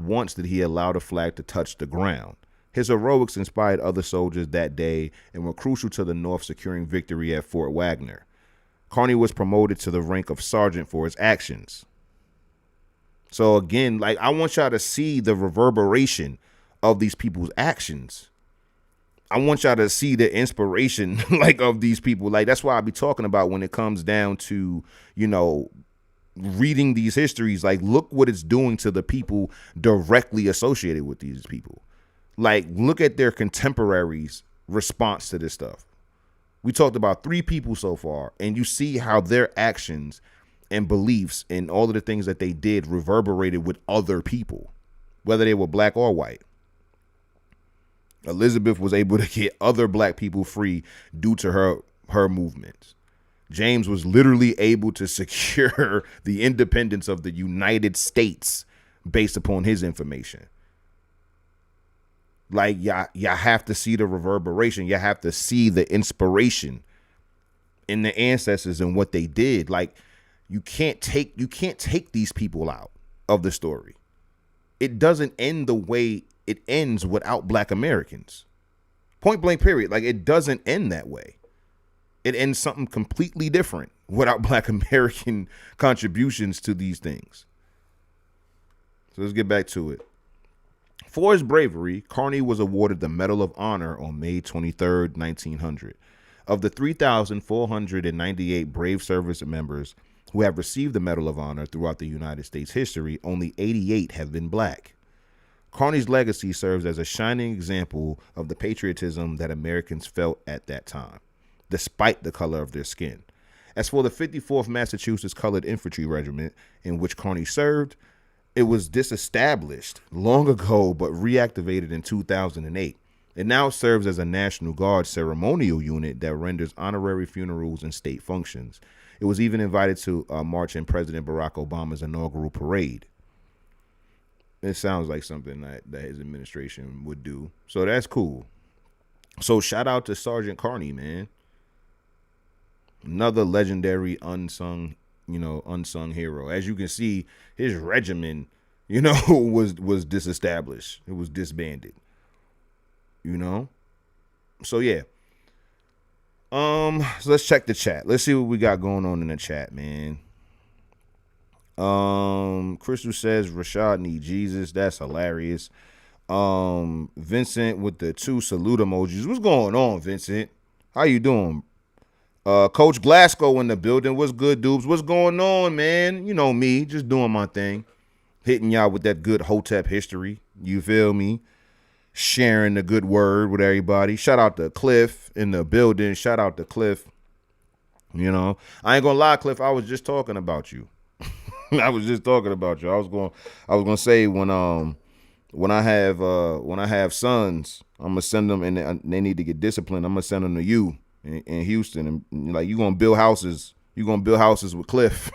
once did he allow the flag to touch the ground. His heroics inspired other soldiers that day and were crucial to the North securing victory at Fort Wagner. Carney was promoted to the rank of sergeant for his actions. So again, like, I want y'all to see the reverberation of these people's actions. I want y'all to see the inspiration, like, of these people. Like, that's why I be talking about when it comes down to, reading these histories. Like, look what it's doing to the people directly associated with these people. Like, look at their contemporaries' response to this stuff. We talked about 3 people so far, and you see how their actions and beliefs and all of the things that they did reverberated with other people, whether they were black or white. Elizabeth was able to get other black people free due to her movements. James was literally able to secure the independence of the United States based upon his information. Like, y'all have to see the reverberation. You have to see the inspiration in the ancestors and what they did. Like, you can't take these people out of the story. It doesn't end the way it ends without black Americans. Point blank, period. Like, it doesn't end that way. It ends something completely different without black American contributions to these things. So let's get back to it. For his bravery, Carney was awarded the Medal of Honor on May 23rd, 1900. Of the 3,498 brave service members who have received the Medal of Honor throughout the United States history, only 88 have been black. Carney's legacy serves as a shining example of the patriotism that Americans felt at that time, despite the color of their skin. As for the 54th Massachusetts Colored Infantry Regiment, in which Carney served, it was disestablished long ago but reactivated in 2008. It now serves as a National Guard ceremonial unit that renders honorary funerals and state functions. It was even invited to march in President Barack Obama's inaugural parade. It sounds like something that his administration would do. So that's cool. So shout out to Sergeant Carney, man. Another legendary unsung hero. As you can see, his regiment, was disestablished. It was disbanded. So yeah. So let's check the chat. Let's see what we got going on in the chat, man. Crystal says Rashad need Jesus. That's hilarious. Vincent with the 2 salute emojis. What's going on, Vincent? How you doing? Coach Glasgow in the building. What's good, dudes? What's going on, man? You know me, just doing my thing. Hitting y'all with that good Hotep history. You feel me? Sharing the good word with everybody. Shout out to Cliff in the building. Shout out to Cliff. I ain't gonna lie, Cliff. I was just talking about you. I was just talking about you. I was gonna say when I have sons, I'm gonna send them and they need to get disciplined. I'm gonna send them to you in Houston, and like, you gonna build houses. You gonna build houses with Cliff.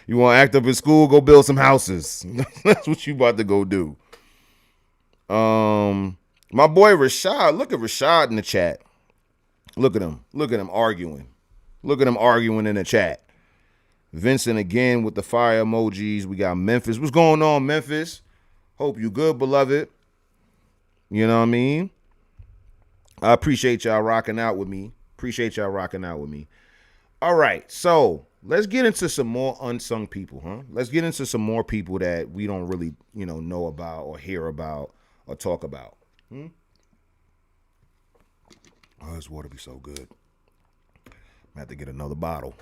You wanna act up in school? Go build some houses. That's what you about to go do. My boy Rashad. Look at Rashad in the chat. Look at him. Look at him arguing. Look at him arguing in the chat. Vincent again with the fire emojis. We got Memphis. What's going on, Memphis? Hope you good, beloved. You know what I mean? I appreciate y'all rocking out with me. All right, so let's get into some more unsung people, huh? Let's get into some more people that we don't really, know about or hear about or talk about. Oh, this water be so good. I have to get another bottle.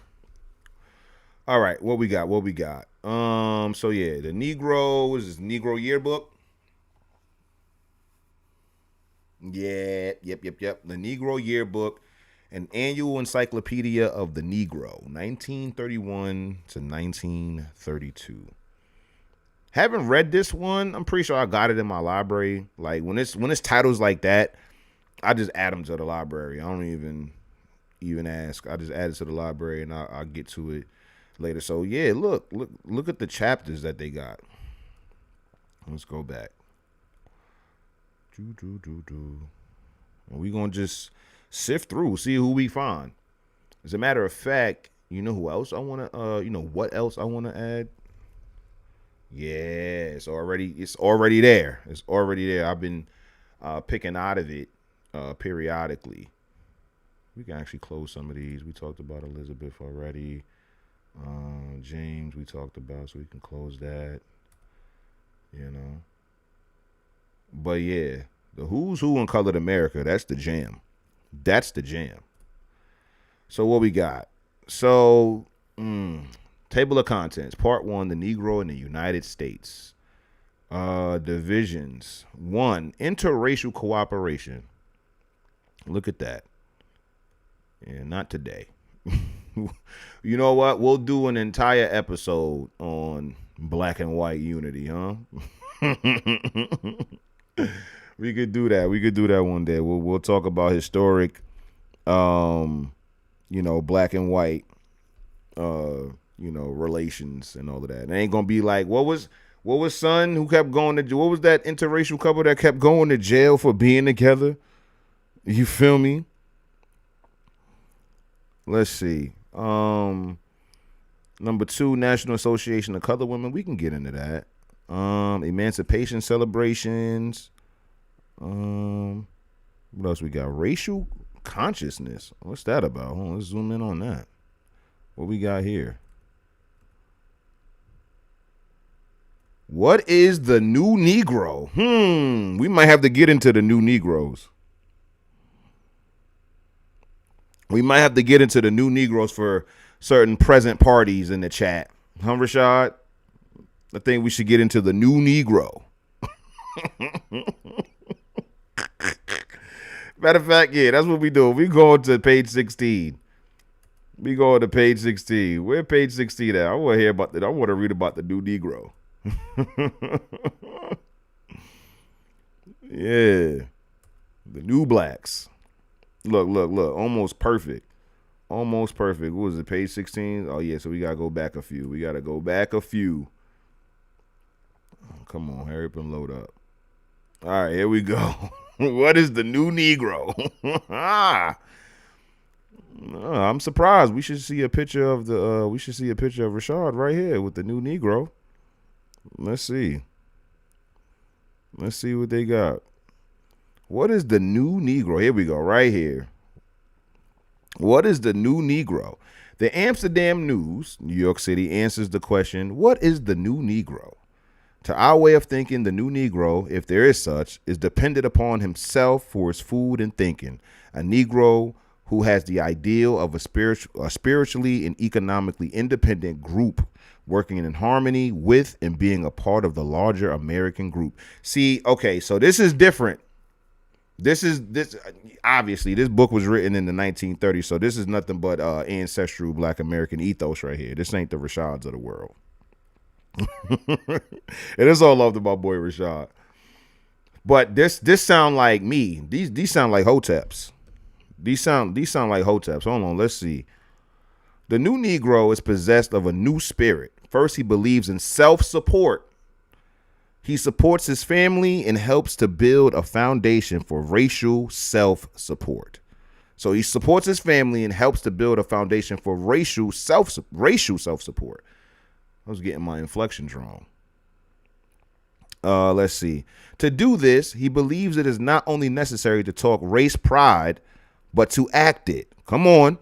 All right, what we got? So yeah, the Negro is this Negro Yearbook. Yeah, yep. The Negro Yearbook, an annual encyclopedia of the Negro, 1931 to 1932. Haven't read this one. I'm pretty sure I got it in my library. Like when it's titles like that, I just add them to the library. I don't even ask. I just add it to the library, and I'll get to it later. So yeah, look at the chapters that they got. Let's go back. We're gonna just sift through, see who we find. As a matter of fact, you know who else I wanna what else I wanna add? Yeah, it's already there. It's already there. I've been picking out of it periodically. We can actually close some of these. We talked about Elizabeth already. James we talked about, so we can close that. But yeah, the who's who in Colored America, that's the jam. That's the jam. So what we got? So, table of contents. Part 1, the Negro in the United States. Divisions. 1, interracial cooperation. Look at that. And not today. You know what? We'll do an entire episode on black and white unity, huh? We could do that. We could do that one day. We'll talk about historic, black and white, relations and all of that. It ain't gonna be like what was son who kept going to what was that interracial couple that kept going to jail for being together? You feel me? Let's see. Number 2, National Association of Colored Women. We can get into that. Emancipation celebrations. What else we got? Racial consciousness. What's that about? Let's zoom in on that. What we got here? What is the new Negro? We might have to get into the new Negroes. We might have to get into the new Negroes for certain present parties in the chat. Huh, Rashad? I think we should get into the new Negro. Matter of fact, yeah, that's what we do. We go to page 16. We go to page 16. Where page 16 at? I want to hear about that. I want to read about the new Negro. Yeah. The new blacks. Look. Almost perfect. Almost perfect. What was it, page 16? Oh, yeah, so we got to go back a few. Come on, hurry up and load up. All right, here we go. What is the new Negro? I'm surprised. We should see a picture of Rashad right here with the new Negro. Let's see. Let's see what they got. What is the new Negro? Here we go, right here. What is the new Negro? The Amsterdam News, New York City, answers the question, what is the new Negro? To our way of thinking, the new Negro, if there is such, is dependent upon himself for his food and thinking. A Negro who has the ideal of a spiritually and economically independent group working in harmony with and being a part of the larger American group. See, okay, so this is different. This obviously, this book was written in the 1930s, so this is nothing but ancestral black American ethos right here. This ain't the Rashads of the world. And it's all love to my boy Rashad. But this sound like me. These sound like Hoteps. These sound like Hoteps. Hold on, let's see. The new Negro is possessed of a new spirit. First, he believes in self-support. He supports his family and helps to build a foundation for racial self-support. So he supports his family and helps to build a foundation for racial self-support. I was getting my inflections wrong. Let's see. To do this, he believes it is not only necessary to talk race pride, but to act it. Come on.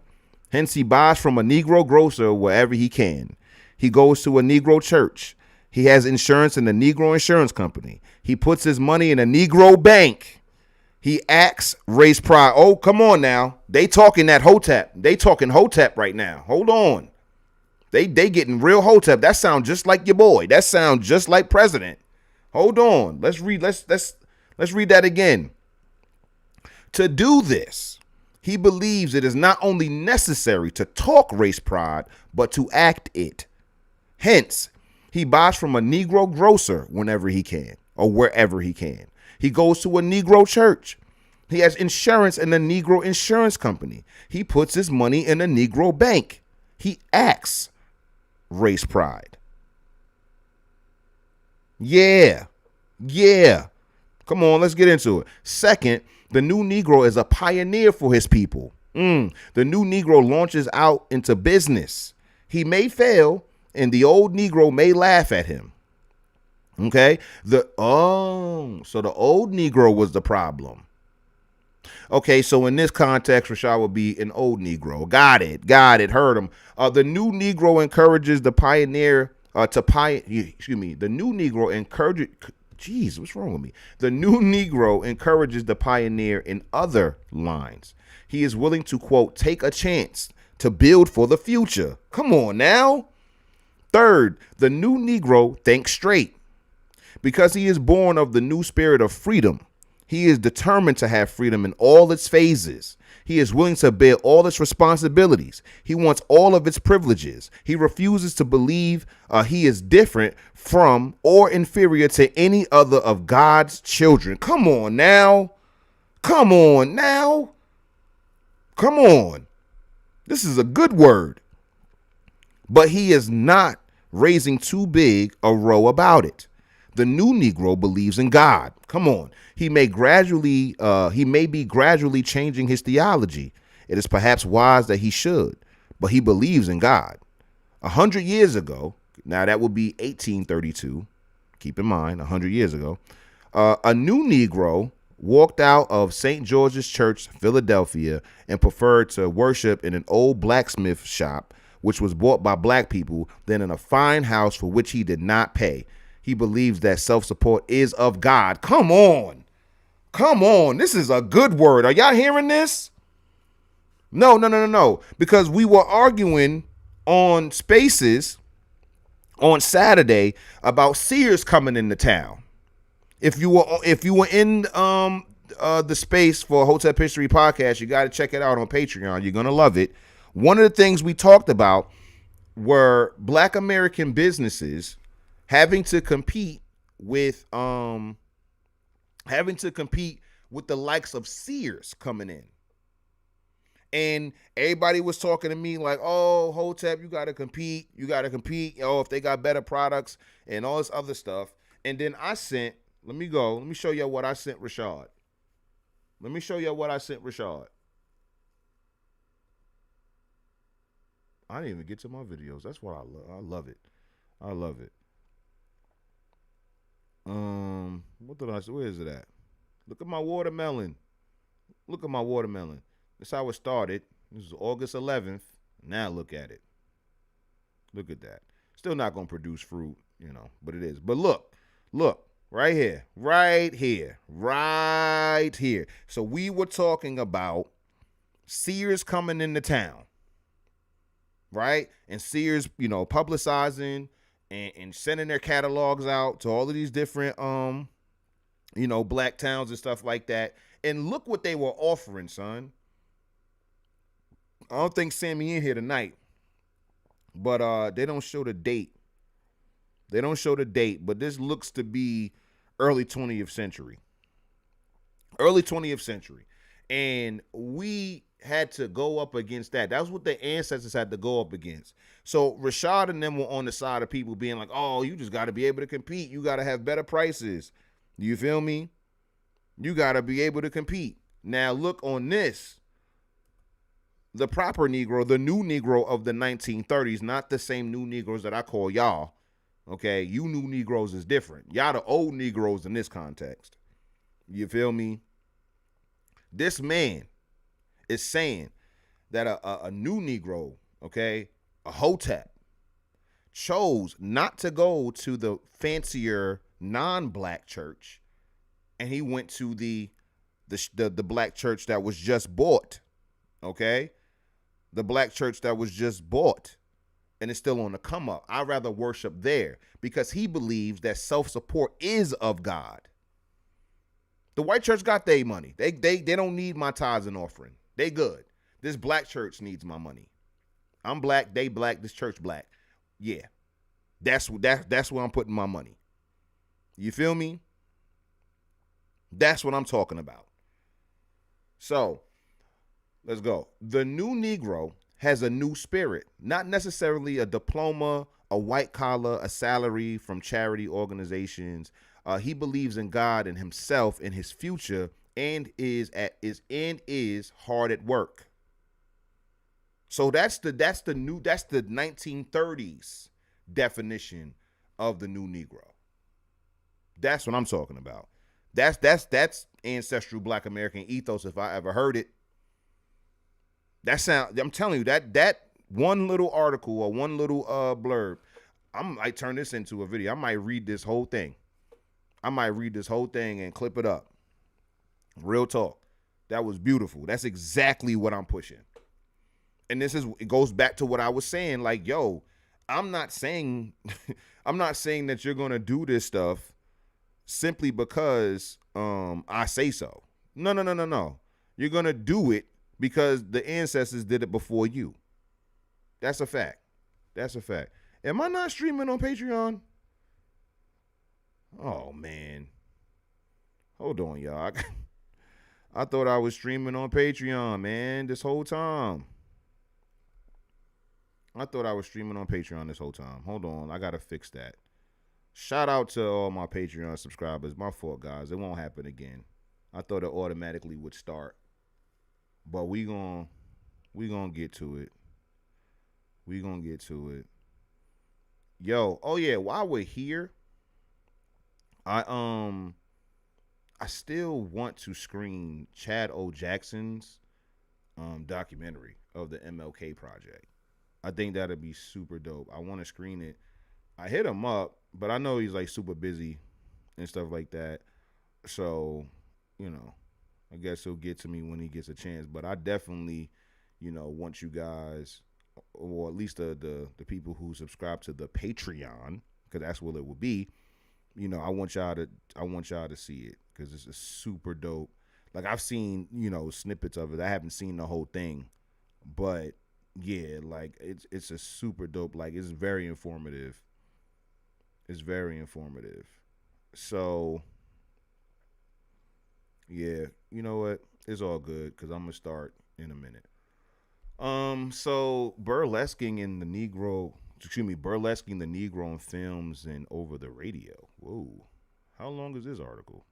Hence, he buys from a Negro grocer wherever he can. He goes to a Negro church. He has insurance in the Negro insurance company. He puts his money in a Negro bank. He acts race pride. Oh, come on now. They talking that Hotep. They talking Hotep right now. Hold on. They getting real Hotep. That sounds just like your boy. That sounds just like President. Hold on. Let's read that again. To do this, he believes it is not only necessary to talk race pride, but to act it. Hence, he buys from a Negro grocer whenever he can or wherever he can. He goes to a Negro church. He has insurance in the Negro Insurance Company. He puts his money in a Negro bank. He acts race pride. Yeah. Come on, let's get into it. Second, the new Negro is a pioneer for his people. The new Negro launches out into business. He may fail, and the old Negro may laugh at him. Okay? So the old Negro was the problem. Okay, so in this context, Rashad would be an old Negro. Got it. Heard him. The new Negro encourages the pioneer The new Negro encourages. Jeez, what's wrong with me? The new Negro encourages the pioneer in other lines. He is willing to, quote, take a chance to build for the future. Come on now. Third, the new Negro thinks straight. Because he is born of the new spirit of freedom, he is determined to have freedom in all its phases. He is willing to bear all its responsibilities. He wants all of its privileges. He refuses to believe he is different from or inferior to any other of God's children. Come on now. This is a good word. But he is not raising too big a row about it. The new Negro believes in God. Come on. He may be gradually changing his theology. It is perhaps wise that he should, but he believes in God. 100 years ago, now that would be 1832. Keep in mind, 100 years ago, a new Negro walked out of St. George's Church, Philadelphia, and preferred to worship in an old blacksmith shop, which was bought by black people, than in a fine house for which he did not pay. He believes that self-support is of God. Come on. This is a good word. Are y'all hearing this? No. Because we were arguing on Spaces on Saturday about Sears coming into town. If you were in the space for Hotep History podcast, you got to check it out on Patreon. You're gonna love it. One of the things we talked about were Black American businesses having to compete with the likes of Sears coming in. And everybody was talking to me like, oh, Hotep, you got to compete. Oh, if they got better products and all this other stuff. And then I sent, let me show you what I sent Rashad. I didn't even get to my videos. That's what I love it. What did I say? Where is it at? Look at my watermelon. That's how it started. This is August 11th. Now look at it. Look at that. Still not going to produce fruit, but it is. But look, right here. So we were talking about Sears coming into town, right? And Sears, publicizing and sending their catalogs out to all of these different, black towns and stuff like that. And look what they were offering, son. I don't think Sammy in here tonight, but they don't show the date. But this looks to be early 20th century. And we had to go up against that. That's what the ancestors had to go up against. So Rashad and them were on the side of people being like, oh, you just got to be able to compete. You got to have better prices. You feel me? You got to be able to compete. Now look on this. The proper Negro, the new Negro of the 1930s, not the same new Negroes that I call y'all. Okay, you new Negroes is different. Y'all the old Negroes in this context. You feel me? This man is saying that a new Negro, okay, a Hotep, chose not to go to the fancier non-black church, and he went to the black church that was just bought, okay? The black church that was just bought, and it's still on the come up. I'd rather worship there because he believes that self-support is of God. The white church got their money. They don't need my tithes and offering. They good. This black church needs my money. I'm black, they black, this church black. Yeah. That's where I'm putting my money. You feel me? That's what I'm talking about. So let's go. The new Negro has a new spirit, not necessarily a diploma, a white collar, a salary from charity organizations. He believes in God and himself and his future, and is hard at work. So that's the 1930s definition of the new Negro. That's what I'm talking about. That's ancestral Black American ethos if I ever heard it. I'm telling you that one little article or one little blurb, I might turn this into a video. I might read this whole thing. And clip it up. Real talk. That was beautiful. That's exactly what I'm pushing. And it goes back to what I was saying. Like, yo, I'm not saying that you're gonna do this stuff simply because I say so. No. You're gonna do it because the ancestors did it before you. That's a fact. Am I not streaming on Patreon? Oh man. Hold on, y'all. I thought I was streaming on Patreon, man, this whole time. Hold on, I gotta fix that. Shout out to all my Patreon subscribers. My fault, guys. It won't happen again. I thought it automatically would start. But we gonna get to it. Yo, oh yeah, while we're here, I still want to screen Chad O. Jackson's documentary of the MLK project. I think that'd be super dope. I want to screen it. I hit him up, but I know he's like super busy and stuff like that. So, I guess he'll get to me when he gets a chance. But I definitely, want you guys, or at least the people who subscribe to the Patreon, because that's what it will be. I want y'all to see it because it's a super dope. Like I've seen, snippets of it. I haven't seen the whole thing, but yeah, like it's a super dope. Like it's very informative. So yeah, you know what? It's all good because I'm gonna start in a minute. So burlesquing the Negro in films and over the radio. Whoa, how long is this article?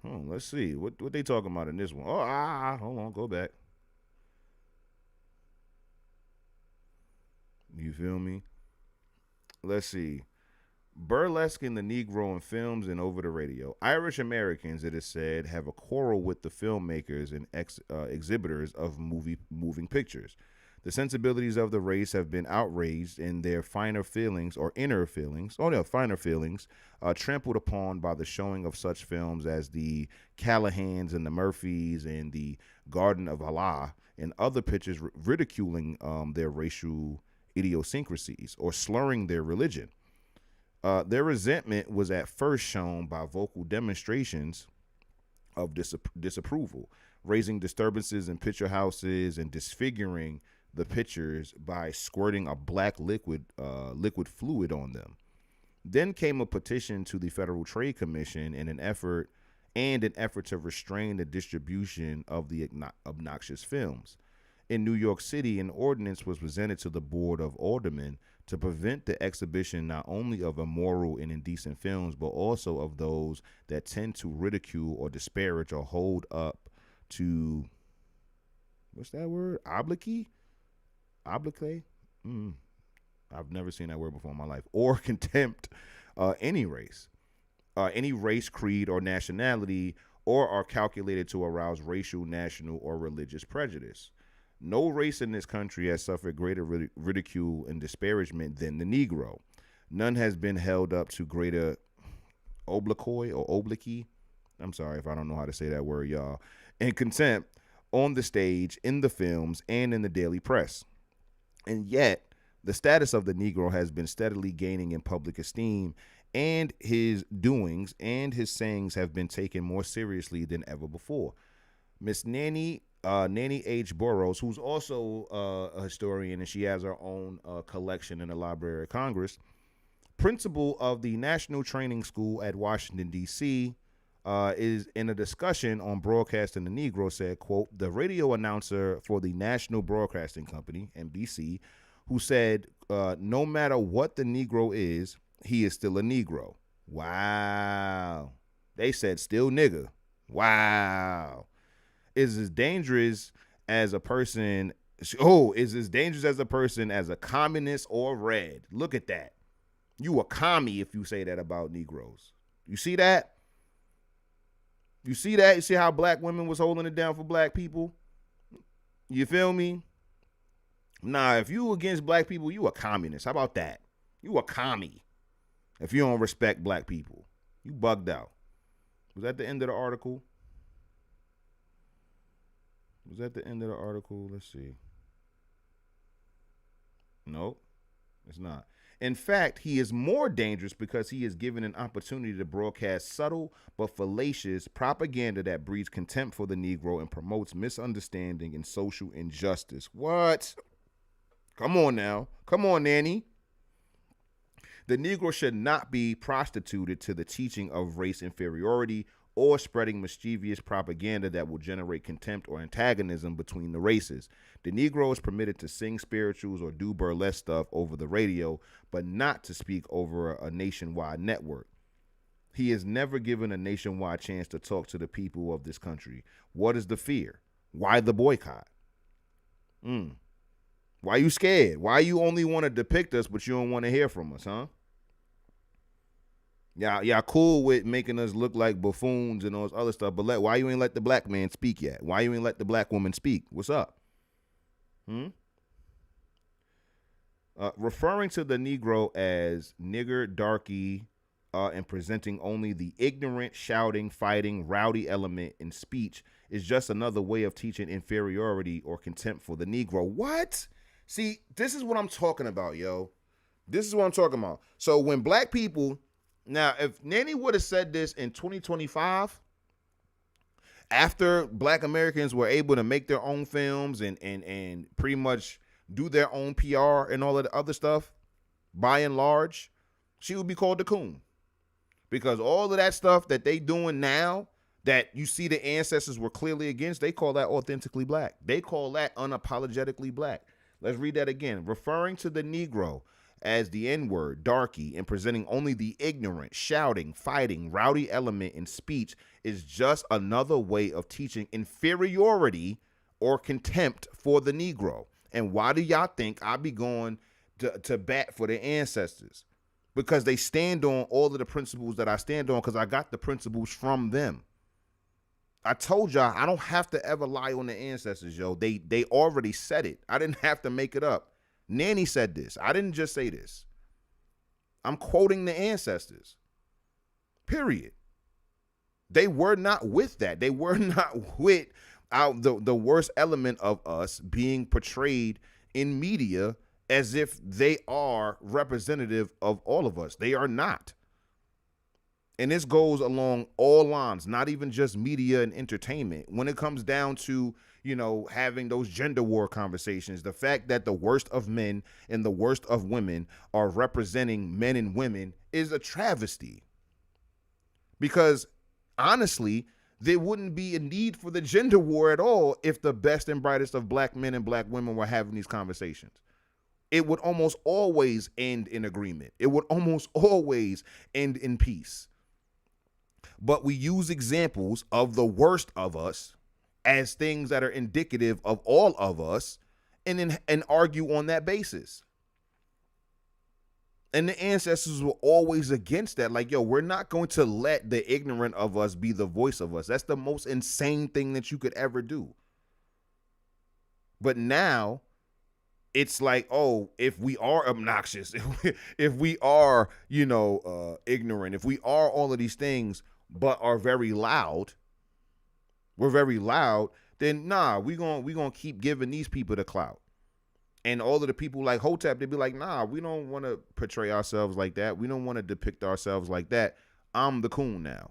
Let's see what they talking about in this one. Hold on, go back. You feel me? Let's see. Burlesquing the Negro in films and over the radio. Irish Americans, it is said, have a quarrel with the filmmakers and exhibitors of moving pictures. The sensibilities of the race have been outraged and their finer feelings, trampled upon by the showing of such films as the Callahans and the Murphys and the Garden of Allah and other pictures ridiculing their racial idiosyncrasies or slurring their religion. Their resentment was at first shown by vocal demonstrations of disapproval, raising disturbances in picture houses and disfiguring the pictures by squirting a black liquid fluid on them. Then came a petition to the Federal Trade Commission in an effort to restrain the distribution of the obnoxious films. In New York City, an ordinance was presented to the Board of Aldermen to prevent the exhibition not only of immoral and indecent films, but also of those that tend to ridicule or disparage or hold up to, what's that word? Obloquy? I've never seen that word before in my life. Or contempt any race, creed, or nationality, or are calculated to arouse racial, national, or religious prejudice. No race in this country has suffered greater ridicule and disparagement than the Negro. None has been held up to greater obloquy. I'm sorry if I don't know how to say that word, y'all. And contempt on the stage, in the films, and in the daily press. And yet, the status of the Negro has been steadily gaining in public esteem, and his doings and his sayings have been taken more seriously than ever before. Miss Nanny H. Burroughs, who's also a historian, and she has her own collection in the Library of Congress, principal of the National Training School at Washington, D.C., is in a discussion on broadcasting the Negro said, quote, the radio announcer for the National Broadcasting Company, NBC, who said, no matter what the Negro is, he is still a Negro. Wow. They said still nigga. Wow. Is as dangerous as a person. Oh, is as dangerous as a person as a communist or red. Look at that. You a commie if you say that about Negroes. You see that? You see that? You see how black women was holding it down for black people? You feel me? Nah, if you against black people, you a communist. How about that? You a commie. If you don't respect black people, you bugged out. Was that the end of the article? Was that the end of the article? Let's see. Nope, it's not. In fact, he is more dangerous because he is given an opportunity to broadcast subtle but fallacious propaganda that breeds contempt for the Negro and promotes misunderstanding and social injustice. What? Come on now. Come on, Nanny. The Negro should not be prostituted to the teaching of race inferiority or spreading mischievous propaganda that will generate contempt or antagonism between the races. The Negro is permitted to sing spirituals or do burlesque stuff over the radio, but not to speak over a nationwide network. He is never given a nationwide chance to talk to the people of this country. What is the fear? Why the boycott? Why you scared? Why you only want to depict us, but you don't want to hear from us, huh? Y'all cool with making us look like buffoons and all this other stuff, but why you ain't let the black man speak yet? Why you ain't let the black woman speak? What's up? Referring to the Negro as nigger, darky, and presenting only the ignorant, shouting, fighting, rowdy element in speech is just another way of teaching inferiority or contempt for the Negro. What? See, this is what I'm talking about, yo. This is what I'm talking about. So when black people... Now, if Nanny would have said this in 2025, after black Americans were able to make their own films and pretty much do their own PR and all of the other stuff, by and large, she would be called the coon. Because all of that stuff that they doing now that you see the ancestors were clearly against, they call that authentically black. They call that unapologetically black. Let's read that again. Referring to the Negro as the N-word, darky, and presenting only the ignorant, shouting, fighting, rowdy element in speech is just another way of teaching inferiority or contempt for the Negro. And why do y'all think I be going to bat for the ancestors? Because they stand on all of the principles that I stand on, because I got the principles from them. I told y'all I don't have to ever lie on the ancestors, yo. They already said it. I didn't have to make it up. Nanny said this. I didn't just say this. I'm quoting the ancestors. Period. They were not with that. They were not with the worst element of us being portrayed in media as if they are representative of all of us. They are not. And this goes along all lines, not even just media and entertainment. When it comes down to, you know, having those gender war conversations, the fact that the worst of men and the worst of women are representing men and women is a travesty. Because honestly, there wouldn't be a need for the gender war at all if the best and brightest of black men and black women were having these conversations. It would almost always end in agreement. It would almost always end in peace. But we use examples of the worst of us as things that are indicative of all of us and argue on that basis. And the ancestors were always against that. Like, yo, we're not going to let the ignorant of us be the voice of us. That's the most insane thing that you could ever do. But now it's like, oh, if we are obnoxious, if we are, ignorant, if we are all of these things, but are very loud, we're very loud, then nah, we gonna keep giving these people the clout. And all of the people like Hotep, they'd be like, nah, we don't want to portray ourselves like that. We don't want to depict ourselves like that. I'm the coon now.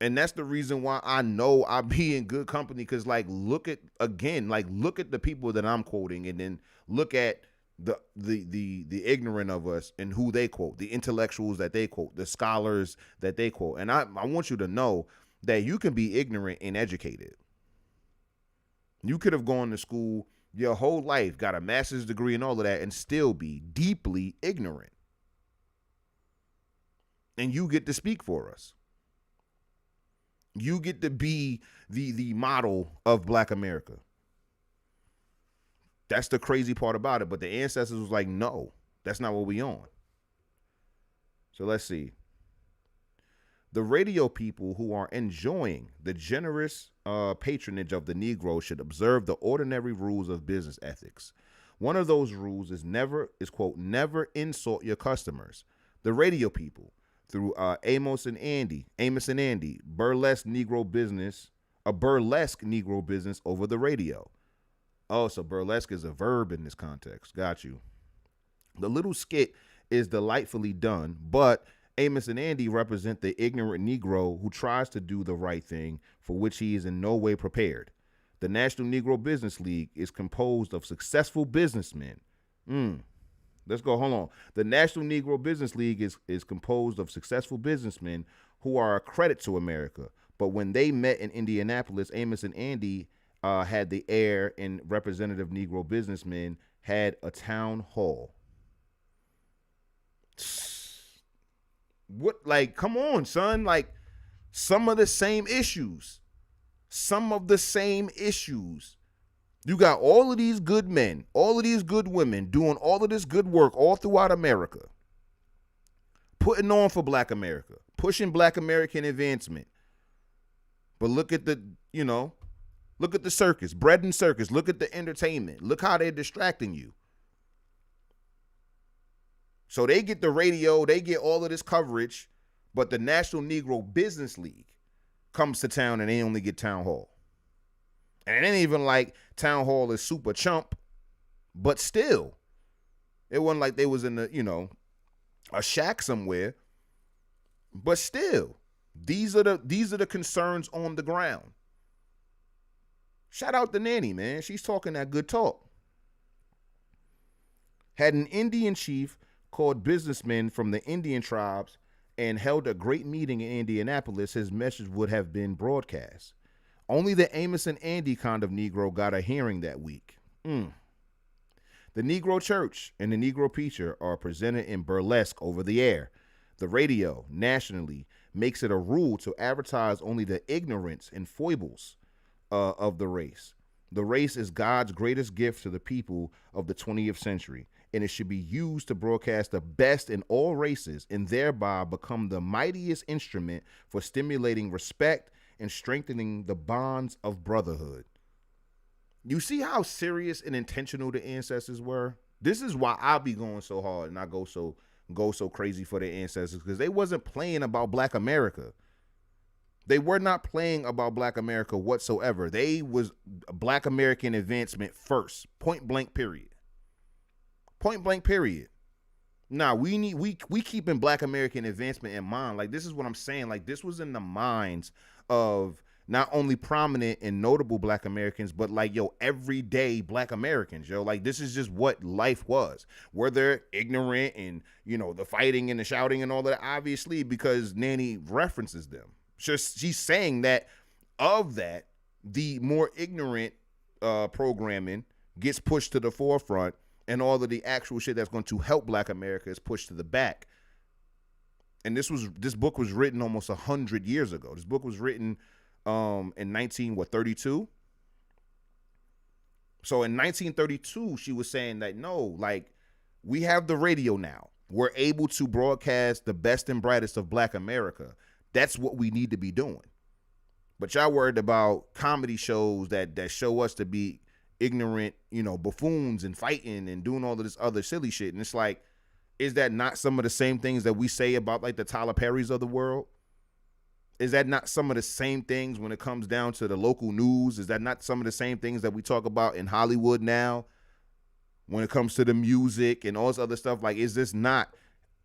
And that's the reason why I know I be in good company. Because look at the people that I'm quoting, and then look at the ignorant of us and who they quote, the intellectuals that they quote, the scholars that they quote. And I want you to know that you can be ignorant and educated. You could have gone to school your whole life, got a master's degree and all of that, and still be deeply ignorant. And you get to speak for us. You get to be the model of Black America. That's the crazy part about it. But the ancestors was like, no, that's not what we on. So let's see. The radio people who are enjoying the generous patronage of the Negro should observe the ordinary rules of business ethics. One of those rules is quote, never insult your customers. The radio people, through Amos and Andy, burlesque Negro business over the radio. Oh, so burlesque is a verb in this context. Got you. The little skit is delightfully done, but Amos and Andy represent the ignorant Negro who tries to do the right thing, for which he is in no way prepared. The National Negro Business League is composed of successful businessmen. Let's go. Hold on. The National Negro Business League is composed of successful businessmen who are a credit to America. But when they met in Indianapolis, Amos and Andy had the air and representative Negro businessmen had a town hall. What, like, come on, son. Like, some of the same issues. You got all of these good men, all of these good women doing all of this good work all throughout America, putting on for Black America, pushing Black American advancement. But look at the circus, bread and circus. Look at the entertainment. Look how they're distracting you. So they get the radio, they get all of this coverage, but the National Negro Business League comes to town and they only get town hall. And it ain't even like town hall is super chump, but still, it wasn't like they was in a shack somewhere. But still, these are the concerns on the ground. Shout out to Nanny, man. She's talking that good talk. Had an Indian chief called businessmen from the Indian tribes and held a great meeting in Indianapolis, his message would have been broadcast. Only the Amos and Andy kind of Negro got a hearing that week. The Negro church and the Negro preacher are presented in burlesque over the air. The radio, nationally, makes it a rule to advertise only the ignorance and foibles of the race. The race is God's greatest gift to the people of the 20th century, and it should be used to broadcast the best in all races and thereby become the mightiest instrument for stimulating respect and strengthening the bonds of brotherhood. You see how serious and intentional the ancestors were? This is why I be going so hard and I go so crazy for the ancestors, because they wasn't playing about Black America. They were not playing about Black America whatsoever. They was Black American advancement first. Point blank period. Nah, we keeping Black American advancement in mind. Like, this is what I'm saying. Like, this was in the minds of not only prominent and notable Black Americans, but like, everyday Black Americans, like, this is just what life was. Were they ignorant and, the fighting and the shouting and all that? Obviously, because Nanny references them. She's saying that the more ignorant programming gets pushed to the forefront, and all of the actual shit that's going to help Black America is pushed to the back. And this book was written almost 100 years ago. This book was written in 1932. So in 1932, she was saying that, no, like, we have the radio now. We're able to broadcast the best and brightest of Black America. That's what we need to be doing. But y'all worried about comedy shows that show us to be ignorant, buffoons and fighting and doing all of this other silly shit. And it's like, is that not some of the same things that we say about like the Tyler Perrys of the world? Is that not some of the same things when it comes down to the local news? Is that not some of the same things that we talk about in Hollywood now when it comes to the music and all this other stuff? Like, is this not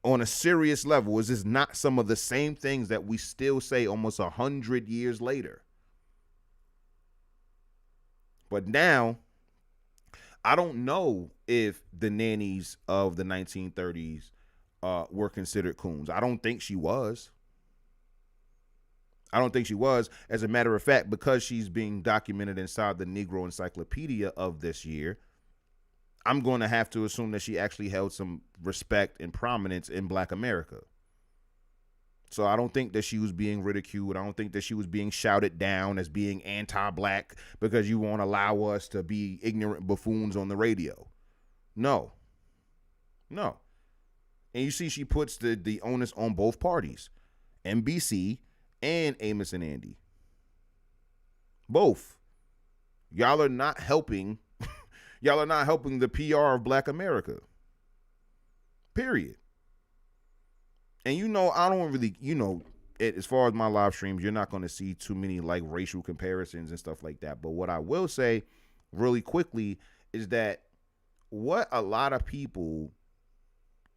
on a serious level? Is this not some of the same things that we still say almost 100 years later? But now, I don't know if the nannies of the 1930s were considered coons. I don't think she was. I don't think she was. As a matter of fact, because she's being documented inside the Negro Encyclopedia of this year, I'm going to have to assume that she actually held some respect and prominence in Black America. So I don't think that she was being ridiculed. I don't think that she was being shouted down as being anti-Black because you won't allow us to be ignorant buffoons on the radio. No. No. And you see she puts the onus on both parties, NBC and Amos and Andy. Both. Y'all are not helping. Y'all are not helping the PR of Black America. Period. And I don't really, as far as my live streams, you're not going to see too many like racial comparisons and stuff like that. But what I will say really quickly is that what a lot of people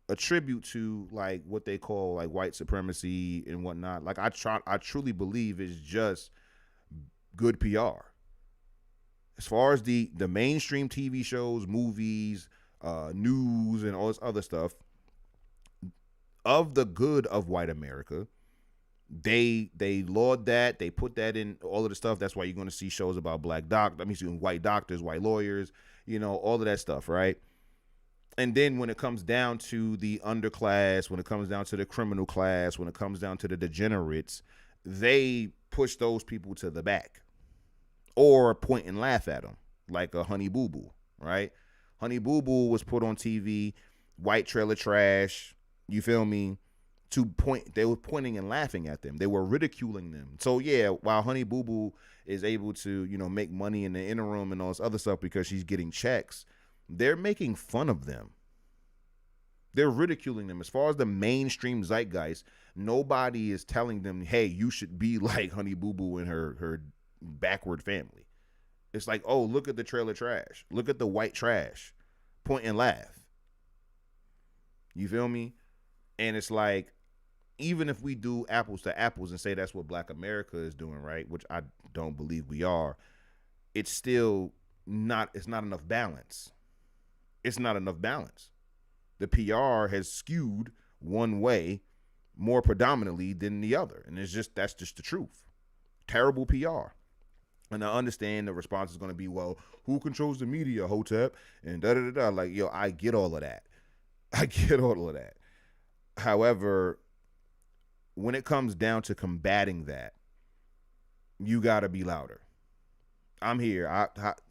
attribute to like what they call like white supremacy and whatnot, like I truly believe is just good PR. As far as the mainstream TV shows, movies, news, and all this other stuff, of the good of white America, they laud that, they put that in all of the stuff. That's why you're going to see shows about white doctors, white lawyers, all of that stuff, right? And then when it comes down to the underclass, when it comes down to the criminal class, when it comes down to the degenerates, they push those people to the back or point and laugh at them, like a Honey Boo Boo, right? Honey Boo Boo was put on TV, white trailer trash, you feel me? They were pointing and laughing at them. They were ridiculing them. So yeah, while Honey Boo Boo is able to, make money in the interim and all this other stuff because she's getting checks, they're making fun of them. They're ridiculing them. As far as the mainstream zeitgeist, nobody is telling them, hey, you should be like Honey Boo Boo and her backward family. It's like, oh, look at the trailer trash. Look at the white trash. Point and laugh. You feel me? And it's like, even if we do apples to apples and say that's what Black America is doing, right, which I don't believe we are, it's not enough balance. It's not enough balance. The PR has skewed one way more predominantly than the other. And that's just the truth. Terrible PR. And I understand the response is going to be, well, who controls the media, Hotep? And da-da-da-da. Like, yo, I get all of that. However, when it comes down to combating that, you got to be louder. I'm here.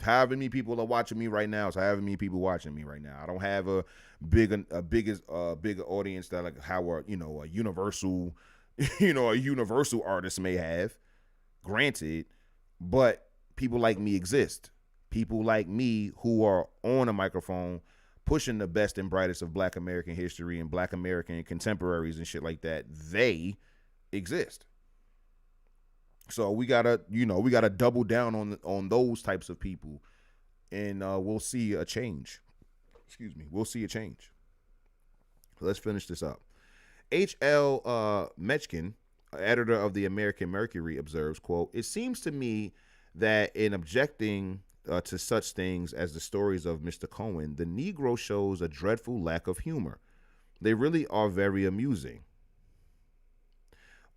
However many people are watching me right now, so however many people watching me right now. I don't have a big audience that like how a universal a universal artist may have. Granted, but people like me exist. People like me who are on a microphone pushing the best and brightest of Black American history and Black American contemporaries and shit like that. They exist. So we gotta double down on those types of people, and we'll see a change. We'll see a change. Let's finish this up. H.L. Mechkin, editor of the American Mercury, observes, quote, "It seems to me that in objecting to such things as the stories of Mr. Cohen, the Negro shows a dreadful lack of humor. They really are very amusing.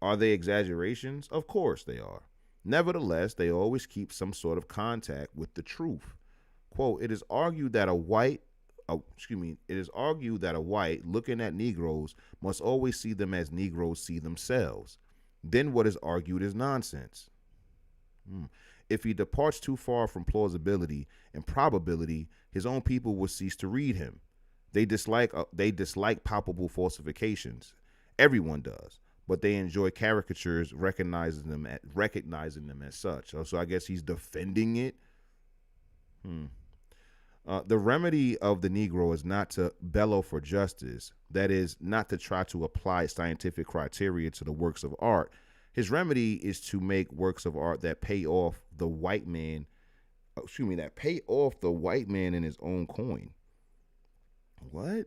Are they exaggerations? Of course they are. Nevertheless, they always keep some sort of contact with the truth. Quote, it is argued that a white looking at Negroes must always see them as Negroes see themselves. Then what is argued is nonsense. If he departs too far from plausibility and probability, his own people will cease to read him. They dislike palpable falsifications. Everyone does. But they enjoy caricatures, recognizing them as such. So I guess he's defending it. The remedy of the Negro is not to bellow for justice. That is, not to try to apply scientific criteria to the works of art. His remedy is to make works of art that pay off the white man. That pay off the white man in his own coin. What?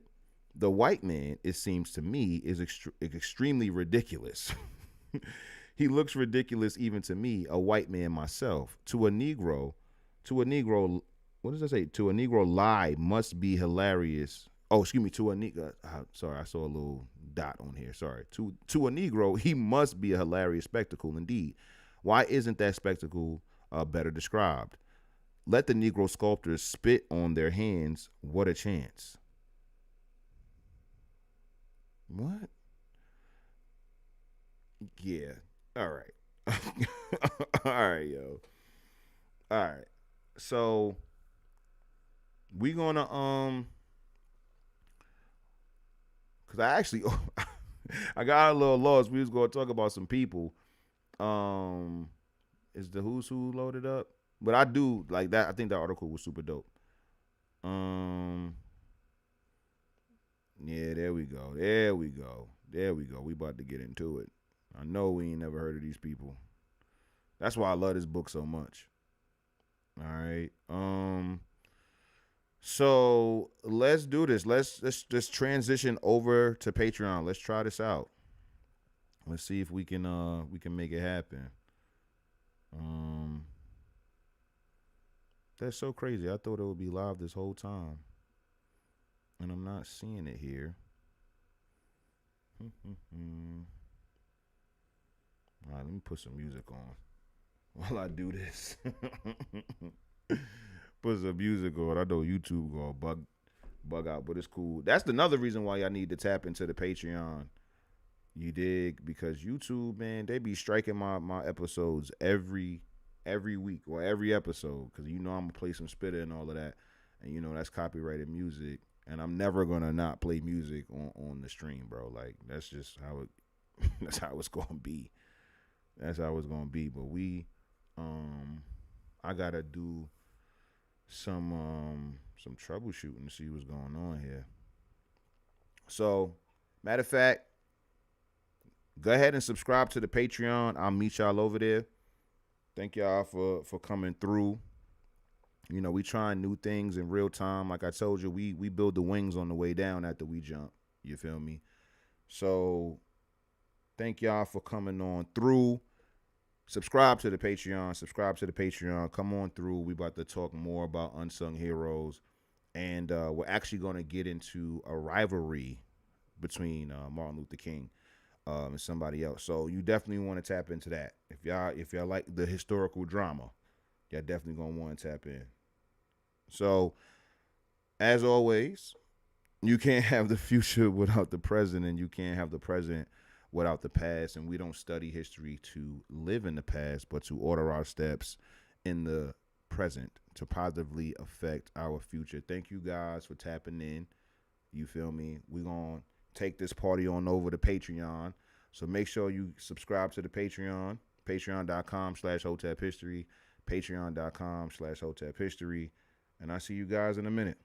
The white man, it seems to me, is extremely ridiculous. He looks ridiculous even to me, a white man myself. To a Negro, what does that say? To a Negro, lie must be hilarious. Oh, excuse me. To a Negro, sorry, I saw a little dot on here. Sorry. To a Negro, he must be a hilarious spectacle indeed. Why isn't that spectacle better described? Let the Negro sculptors spit on their hands. What a chance. What? Yeah. All right. All right, yo. All right. So we gonna cause I actually I got a little lost. We was gonna talk about some people. Um is the Who's Who loaded up? But I do like that. I think that article was super dope. Um yeah, there we go. There we go. There we go. We about to get into it. I know we ain't never heard of these people. That's why I love this book so much. All right. So let's do this. Let's just transition over to Patreon. Let's try this out. Let's see if we can make it happen. Um that's so crazy. I thought it would be live this whole time. And I'm not seeing it here. All right, let me put some music on while I do this. Put some music on. I know YouTube gonna bug out, but it's cool. That's another reason why y'all need to tap into the Patreon. You dig? Because YouTube, man, they be striking my episodes every week or every episode. Cause you know I'm gonna play some spitter and all of that, and you know that's copyrighted music, and I'm never gonna not play music on the stream, bro. Like that's just how it that's how it's gonna be. That's how it's gonna be. But I gotta do some troubleshooting to see what's going on here. So, matter of fact, go ahead and subscribe to the Patreon. I'll meet y'all over there. Thank y'all for coming through. You know, we trying new things in real time. Like I told you, we build the wings on the way down after we jump. You feel me? So thank y'all for coming on through. Subscribe to the Patreon. Subscribe to the Patreon. Come on through. We about to talk more about unsung heroes, and we're actually going to get into a rivalry between Martin Luther King and somebody else. So you definitely want to tap into that. If y'all like the historical drama, y'all definitely gonna want to tap in. So as always, you can't have the future without the present, and you can't have the present without the past. And we don't study history to live in the past, but to order our steps in the present to positively affect our future. Thank you guys for tapping in. You feel me? We're going to take this party on over to Patreon. So make sure you subscribe to the Patreon, patreon.com/Hotep History, patreon.com/Hotep History. And I'll see you guys in a minute.